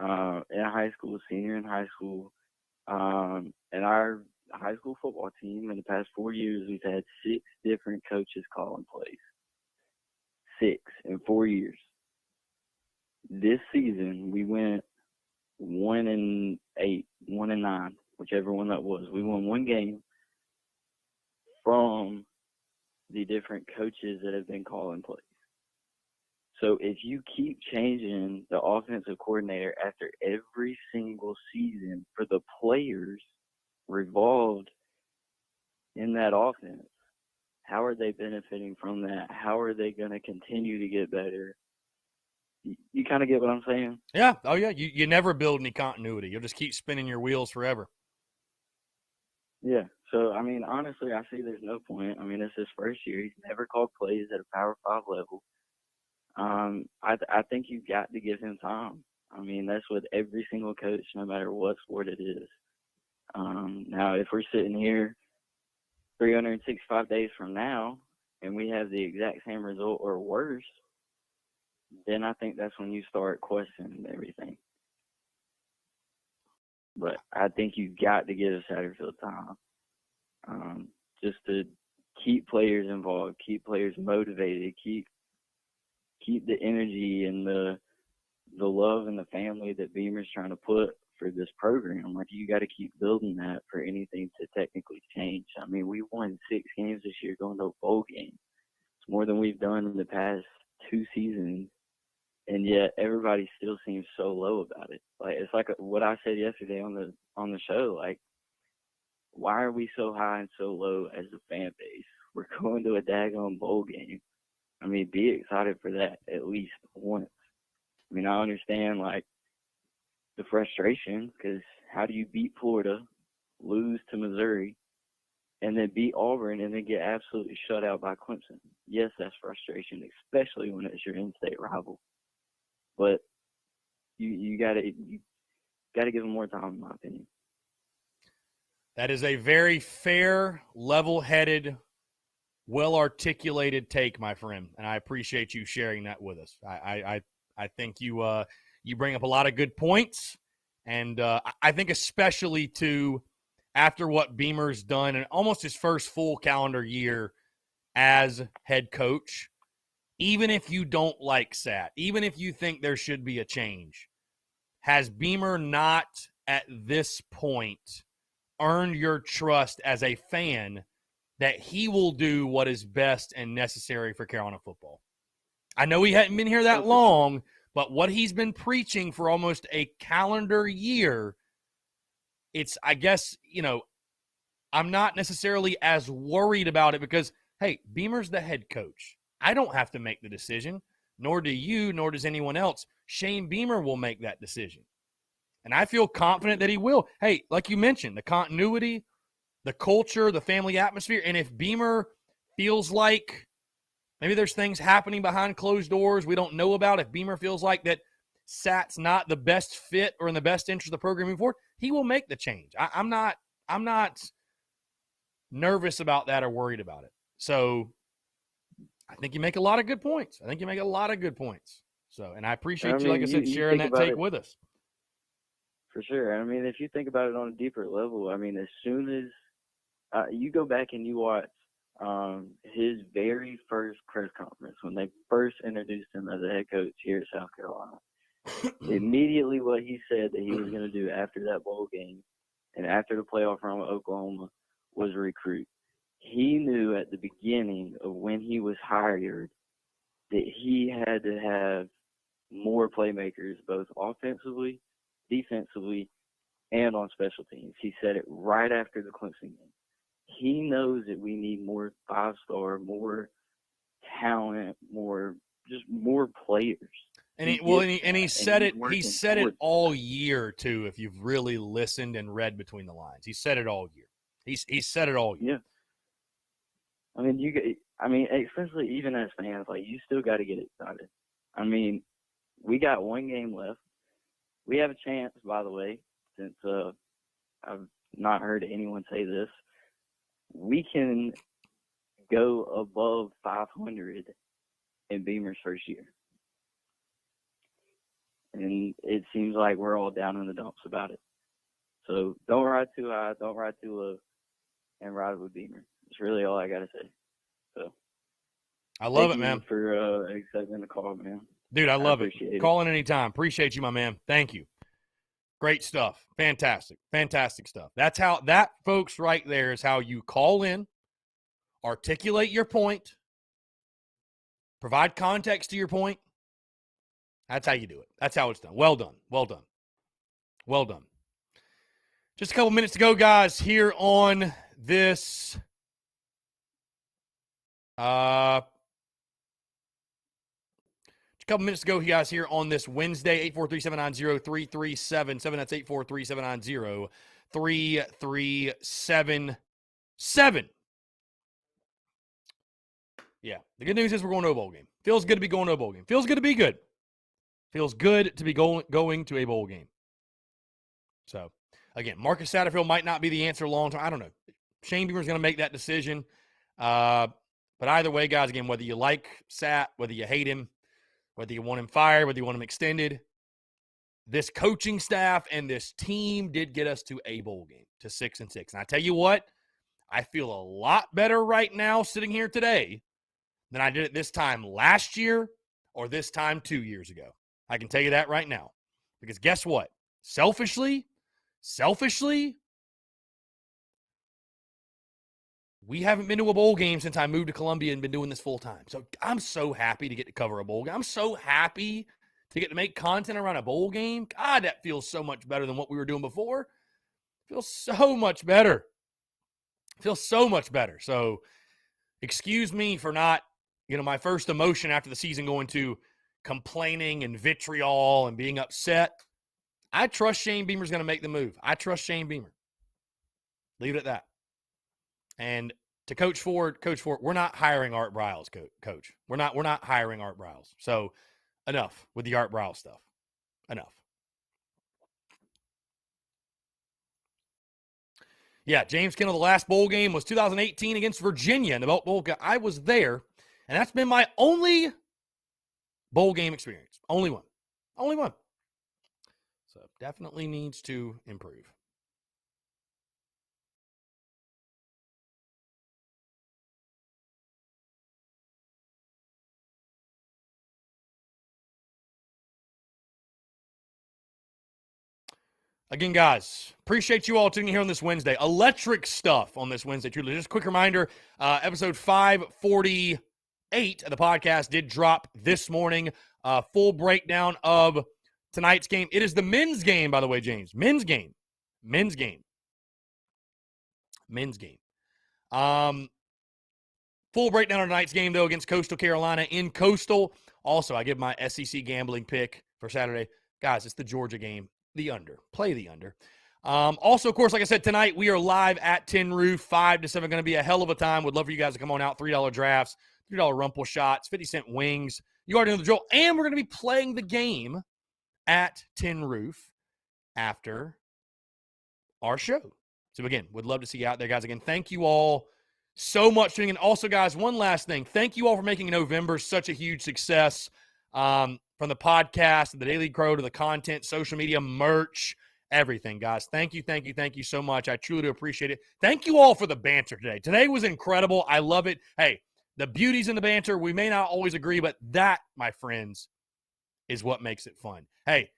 In high school, senior in high school, and our high school football team in the past 4 years, we've had 6 different coaches calling plays. 6 in 4 years. This season, we went 1-8, 1-9, which whichever one that was. We won one game from the different coaches that have been calling plays. So if you keep changing the offensive coordinator after every single season for the players revolved in that offense, how are they benefiting from that? How are they going to continue to get better? You kind of get what I'm saying? Yeah. Oh, yeah. You never build any continuity. You'll just keep spinning your wheels forever. Yeah. So, I mean, honestly, I see there's no point. I mean, it's his first year. He's never called plays at a Power 5 level. I think you've got to give him time. I mean, that's with every single coach, no matter what sport it is. Now, if we're sitting here 365 days from now and we have the exact same result or worse, then I think that's when you start questioning everything. But I think you've got to give Satterfield time, just to keep players involved, keep players motivated, keep the energy and the love and the family that Beamer's trying to put for this program. Like, you got to keep building that for anything to technically change. I mean, we won 6 games this year going to a bowl game. It's more than we've done in the past 2 seasons, and yet everybody still seems so low about it. Like, it's like what I said yesterday on the show. Like, why are we so high and so low as a fan base? We're going to a daggone bowl game. I mean, be excited for that at least once. I mean, I understand, like, the frustration, because how do you beat Florida, lose to Missouri, and then beat Auburn and then get absolutely shut out by Clemson? Yes, that's frustration, especially when it's your in-state rival. But you gotta give them more time, in my opinion. That is a very fair, level-headed, well-articulated take, my friend, and I appreciate you sharing that with us. I think you bring up a lot of good points, and I think especially too, after what Beamer's done in almost his first full calendar year as head coach, even if you don't like Sat, even if you think there should be a change, has Beamer not at this point earned your trust as a fan that he will do what is best and necessary for Carolina football? I know he hadn't been here that long, but what he's been preaching for almost a calendar year, it's, I guess, I'm not necessarily as worried about it because, hey, Beamer's the head coach. I don't have to make the decision, nor do you, nor does anyone else. Shane Beamer will make that decision. And I feel confident that he will. Hey, like you mentioned, the continuity, the culture, the family atmosphere, and if Beamer feels like maybe there's things happening behind closed doors we don't know about, if Beamer feels like that Sat's not the best fit or in the best interest of the program moving forward, he will make the change. I'm not nervous about that or worried about it. So I think you make a lot of good points. So, and I appreciate you, like I said, sharing that take with us. For sure. I mean, if you think about it on a deeper level, I mean, as soon as you go back and you watch his very first press conference when they first introduced him as a head coach here at South Carolina, immediately what he said that he was going to do after that bowl game and after the playoff run with Oklahoma was recruit. He knew at the beginning of when he was hired that he had to have more playmakers, both offensively, defensively, and on special teams. He said it right after the Clemson game. He knows that we need more 5-star, more talent, more players. And he said it all year too. If you've really listened and read between the lines, he said it all year. He said it all year. Yeah. I mean, especially even as fans, like, you still got to get excited. I mean, we got one game left. We have a chance, by the way, since I've not heard anyone say this. We can go above 500 in Beamer's first year. And it seems like we're all down in the dumps about it. So don't ride too high, don't ride too low, and ride with Beamer. It's really all I got to say. So I love it, man. man. For accepting the call, man. Dude, I love it. Appreciate it. Call in anytime. Appreciate you, my man. Thank you. Great stuff. Fantastic. Fantastic stuff. That's how, that, folks, right there is how you call in, articulate your point, provide context to your point. That's how you do it. That's how it's done. Well done. Well done. Well done. Just a couple minutes to go, guys, here on this a couple minutes to go, guys, here on this Wednesday, 843-790-3377. That's 843-790-3377. Yeah, the good news is we're going to a bowl game. Feels good to be going to a bowl game. Feels good to be good. Feels good to be going to a bowl game. So, again, Marcus Satterfield might not be the answer long term. I don't know. Shane Beamer's going to make that decision. But either way, guys, again, whether you like Sat, whether you hate him, whether you want him fired, whether you want him extended, this coaching staff and this team did get us to a bowl game, to 6-6. And I tell you what, I feel a lot better right now sitting here today than I did at this time last year or this time 2 years ago. I can tell you that right now. Because guess what? Selfishly, we haven't been to a bowl game since I moved to Columbia and been doing this full time. So I'm so happy to get to cover a bowl game. I'm so happy to get to make content around a bowl game. God, that feels so much better than what we were doing before. Feels so much better. Feels so much better. So excuse me for not, my first emotion after the season going to complaining and vitriol and being upset. I trust Shane Beamer's going to make the move. I trust Shane Beamer. Leave it at that. And to Coach Ford, we're not hiring Art Briles, Coach. We're not hiring Art Briles. So enough with the Art Briles stuff. Enough. Yeah, James Kendall, the last bowl game was 2018 against Virginia in the Belk Bowl. I was there, and that's been my only bowl game experience. Only one. So definitely needs to improve. Again, guys, appreciate you all tuning in here on this Wednesday. Electric stuff on this Wednesday, truly. Just a quick reminder, episode 548 of the podcast did drop this morning. Full breakdown of tonight's game. It is the men's game, by the way, James. Men's game. Full breakdown of tonight's game, though, against Coastal Carolina in Coastal. Also, I give my SEC gambling pick for Saturday. Guys, it's the Georgia game. The under. Play the under. Also, of course, like I said, tonight we are live at Tin Roof, 5 to 7. Going to be a hell of a time. Would love for you guys to come on out. $3 drafts, $3 rumple shots, 50-cent wings. You already know the drill. And we're going to be playing the game at Tin Roof after our show. So, again, would love to see you out there, guys. Again, thank you all so much for tuning in. Also, guys, one last thing. Thank you all for making November such a huge success. From the podcast, the Daily Crow, to the content, social media, merch, everything, guys. Thank you so much. I truly do appreciate it. Thank you all for the banter today. Today was incredible. I love it. Hey, the beauty's in the banter. We may not always agree, but that, my friends, is what makes it fun. Hey,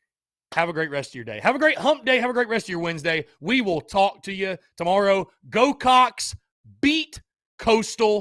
have a great rest of your day. Have a great hump day. Have a great rest of your Wednesday. We will talk to you tomorrow. Go Cox. Beat Coastal.